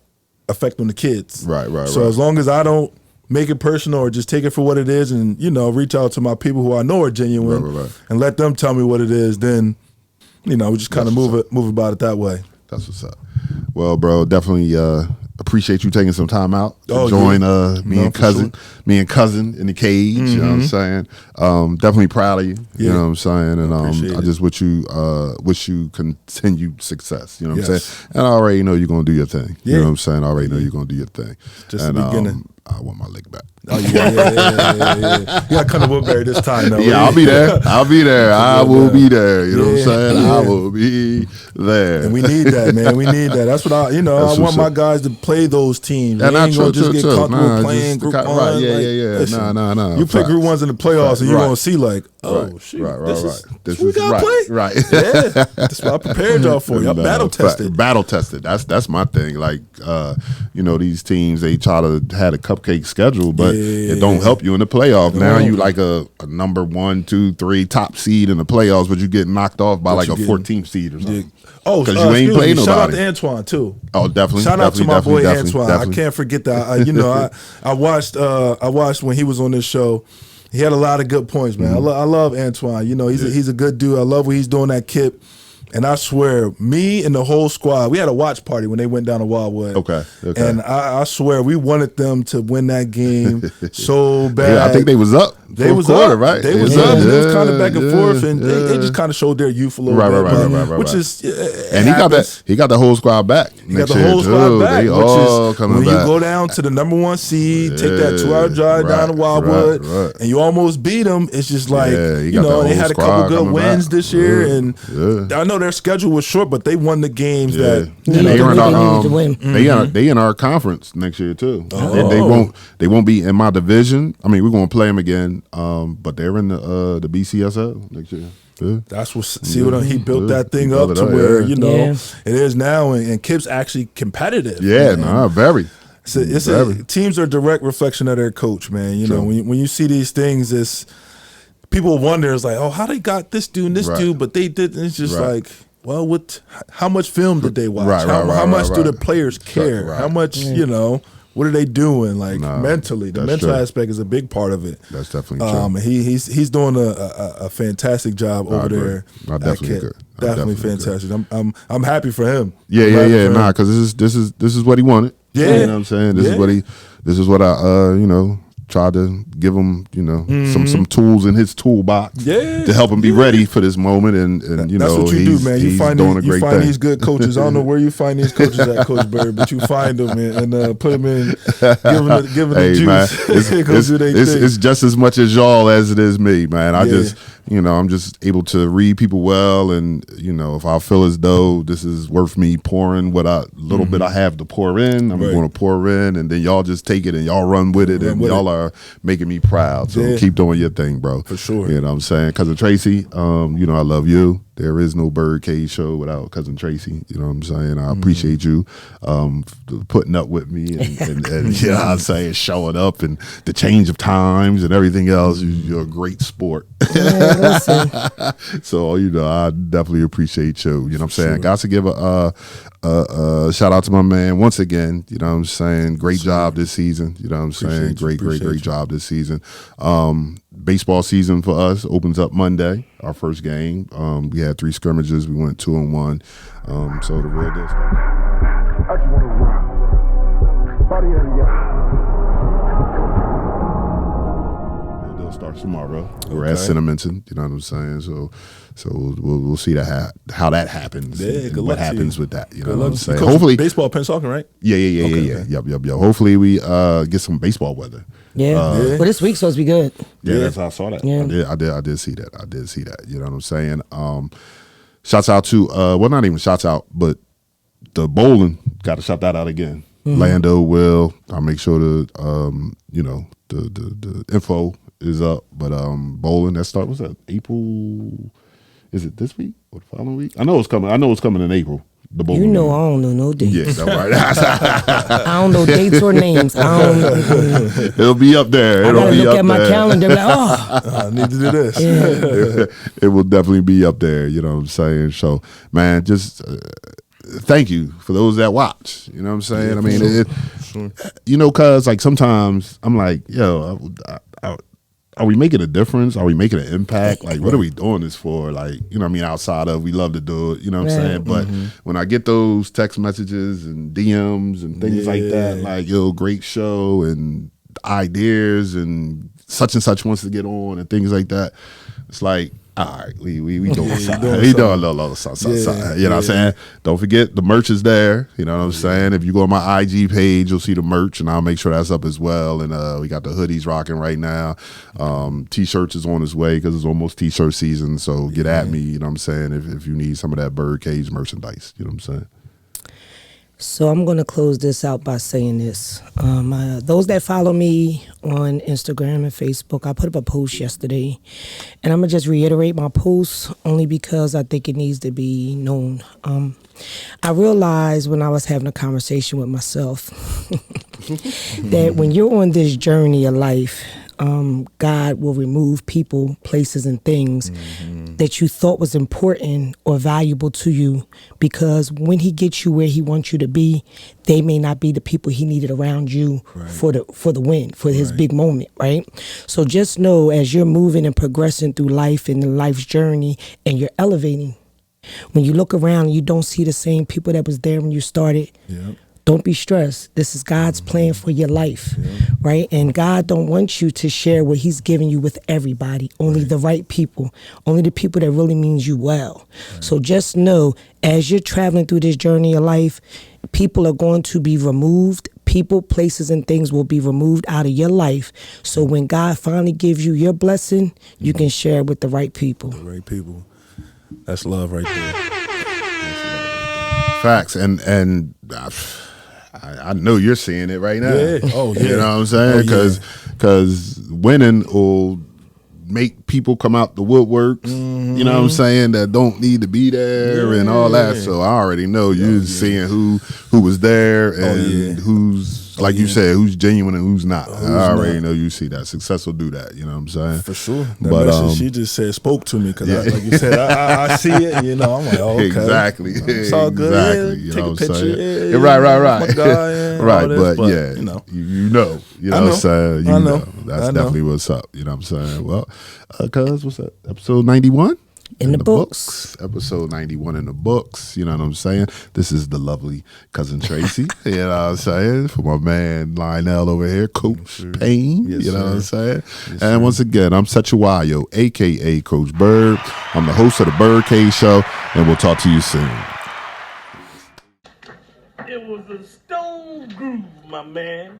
effect on the kids. So as long as I don't make it personal or just take it for what it is and, you know, reach out to my people who I know are genuine and let them tell me what it is, then, you know, we just kind of move about it that way. That's what's up. Well, bro, definitely appreciate you taking some time out to join me and cousin in the cage. You know what I'm saying? Definitely proud of you. You know what I'm saying? And I just wish you continued success. You know what I'm saying? And I already know you're gonna do your thing. You know what I'm saying? I already know you're gonna do your thing. Just the beginning. I want my lick back. Oh, yeah. You got to come to Woodbury this time, though. Yeah, I'll be there. I will be there. You know what I'm saying? I will be there. And we need that, man. We need that. That's what I want my guys to play those teams. And they ain't going to just get comfortable nah, playing Group 1. Right, yeah. Listen, Nah. You play Group 1s in the playoffs, and you're going to see like, shoot, this is we got to play. Right. Yeah, that's what I prepared y'all for. Y'all battle tested. Battle tested. That's my thing. Like, these teams, they try to have a cupcake schedule, but it don't help you in the playoff. Now you like a number 1, 2, 3 top seed in the playoffs, but you get knocked off by like a 14th seed or something. Oh, because you ain't playing nobody. Shout out to Antoine too. Oh, definitely. Shout out to my boy Antoine. Definitely. I can't forget that. I watched when he was on this show. He had a lot of good points, man. Mm-hmm. I love Antoine. He's a good dude. I love what he's doing that Kip. And I swear, me and the whole squad, we had a watch party when they went down to Wildwood. Okay. And I swear, we wanted them to win that game so bad. Yeah, I think they was up. They was quarter, up, right? They was up. It was kind of back and forth, and they just kind of showed their youth a little bit. Right. Which is, and he got the whole squad back. He got the whole squad back. They which all is coming when back. you go down to the number 1 seed, take that 2-hour drive down to Wildwood, and you almost beat them. It's just like they had a couple good wins this year, and I know their schedule was short, but they won the games that they in our conference next year too. They won't be in my division. I mean, we're gonna play them again, but they're in the BCSL next year. Yeah. That's what. He built that thing up to where it is now, and Kip's actually competitive. Yeah, very. Teams are a direct reflection of their coach, man. When you see these things, it's people wonder, it's like, oh, how they got this dude and this dude, but they didn't. It's just like, well, how much film did they watch? How much do the players care? How much, what are they doing? Like mentally, the mental aspect is a big part of it. That's definitely true. He's doing a fantastic job over there. Definitely fantastic. I'm happy for him. Yeah. Nah, because this is what he wanted. Yeah, you know what I'm saying. This is what I tried to give him, some tools in his toolbox to help him be ready for this moment. And that's what you do, man. You find these good coaches. I don't know where you find these coaches at, Coach Bird, but you find them and put them in, give them the juice. Man, it's just as much as y'all as it is me, man. I'm just able to read people well, and if I feel as though this is worth me pouring what little bit I have to pour in, I'm going to pour in, and then y'all just take it and y'all run with it, and y'all are making me proud. So keep doing your thing, bro. For sure. You know what I'm saying? Cousin Tracy, I love you. There is no Birdcage show without Cousin Tracy. You know what I'm saying? I appreciate you putting up with me and you know what I'm saying, showing up and the change of times and everything else. You're a great sport. So, I definitely appreciate you. You know what I'm saying? Got to give a shout out to my man once again. You know what I'm saying? Great job this season. You know what I'm saying? Great job this season. Baseball season for us opens up Monday, our first game. We had 3 scrimmages. We went 2-1. So the real deal starts. I just want to run. Body of the real deal starts tomorrow. We're at Cinnaminton. You know what I'm saying? So we'll see how that happens. Yeah, and what happens with that. You know what I'm saying? Hopefully, baseball, Pennsauken, right? Yeah. Yep. Hopefully we get some baseball weather. Yeah. Well, this week's supposed to be good. Yeah, that's how I saw that. Yeah. I did see that. You know what I'm saying? Shouts out to not even shouts out, but the bowling, got to shout that out again. Lando will. I'll make sure the the info is up. But bowling, what's that? April. Is it this week or the following week? I know it's coming in April. The bowling. I don't know no dates. Yes, all right. I don't know dates or names. It'll be up there. I gotta look at my calendar. Like, I need to do this. Yeah. It will definitely be up there. You know what I'm saying? So, man, just thank you for those that watch. You know what I'm saying? I mean, cause like sometimes I'm like, are we making a difference? Are we making an impact? Like, what are we doing this for? Like, outside of, we love to do it, you know what I'm saying? But when I get those text messages and DMs and things like that, like, great show and ideas and such wants to get on and things like that, it's like, All right, we doing something. doing We doing a something. little something. Yeah, You know what I'm saying? Don't forget the merch is there. You know what I'm saying? If you go on my IG page, you'll see the merch, and I'll make sure that's up as well. And we got the hoodies rocking right now. T-shirts is on its way because it's almost T-shirt season. So get at me. You know what I'm saying? If you need some of that BYRDCAGE merchandise, you know what I'm saying? So I'm going to close this out by saying this. Those that follow me on Instagram and Facebook, I put up a post yesterday, and I'm going to just reiterate my post only because I think it needs to be known. I realized when I was having a conversation with myself that when you're on this journey of life, God will remove people, places, and things that you thought was important or valuable to you, because when he gets you where he wants you to be, they may not be the people he needed around you for the win, for his big moment, right? So just know, as you're moving and progressing through life and life's journey, and you're elevating, when you look around and you don't see the same people that was there when you started, don't be stressed. This is God's plan for your life, right? And God don't want you to share what he's giving you with everybody, only the right people, only the people that really means you well. So just know, as you're traveling through this journey of life, people are going to be removed. People, places, and things will be removed out of your life. So when God finally gives you your blessing, you can share it with the right people. The right people. That's love right there. Facts. And I know you're seeing it right now. Yeah. Oh, yeah. You know what I'm saying? Because winning will make people come out the woodworks, you know what I'm saying, that don't need to be there and all that. So I already know you're seeing who was there and who's, like you said, who's genuine and who's not. I already know you see that. Success will do that, you know what I'm saying? For sure. That message she just said spoke to me, because like you said, I see it, you know, I'm like, oh, okay. Exactly. It's all good. Exactly. Yeah, You take know a what I'm picture. saying? Yeah, Right. my guy, and Right, all this, but yeah, you know. you know what I'm saying? You know. That's definitely what's up, you know what I'm saying? Well, cuz, what's that? Episode 91? In the books. Episode 91 in the books. You know what I'm saying? This is the lovely cousin Tracy. You know what I'm saying? For my man Lynell over here, Coach Payne. You know what I'm saying? And once again, I'm Sechuayo, a.k.a. Coach Bird. I'm the host of the BYRDCAGE Show, and we'll talk to you soon. It was a stone groove, my man.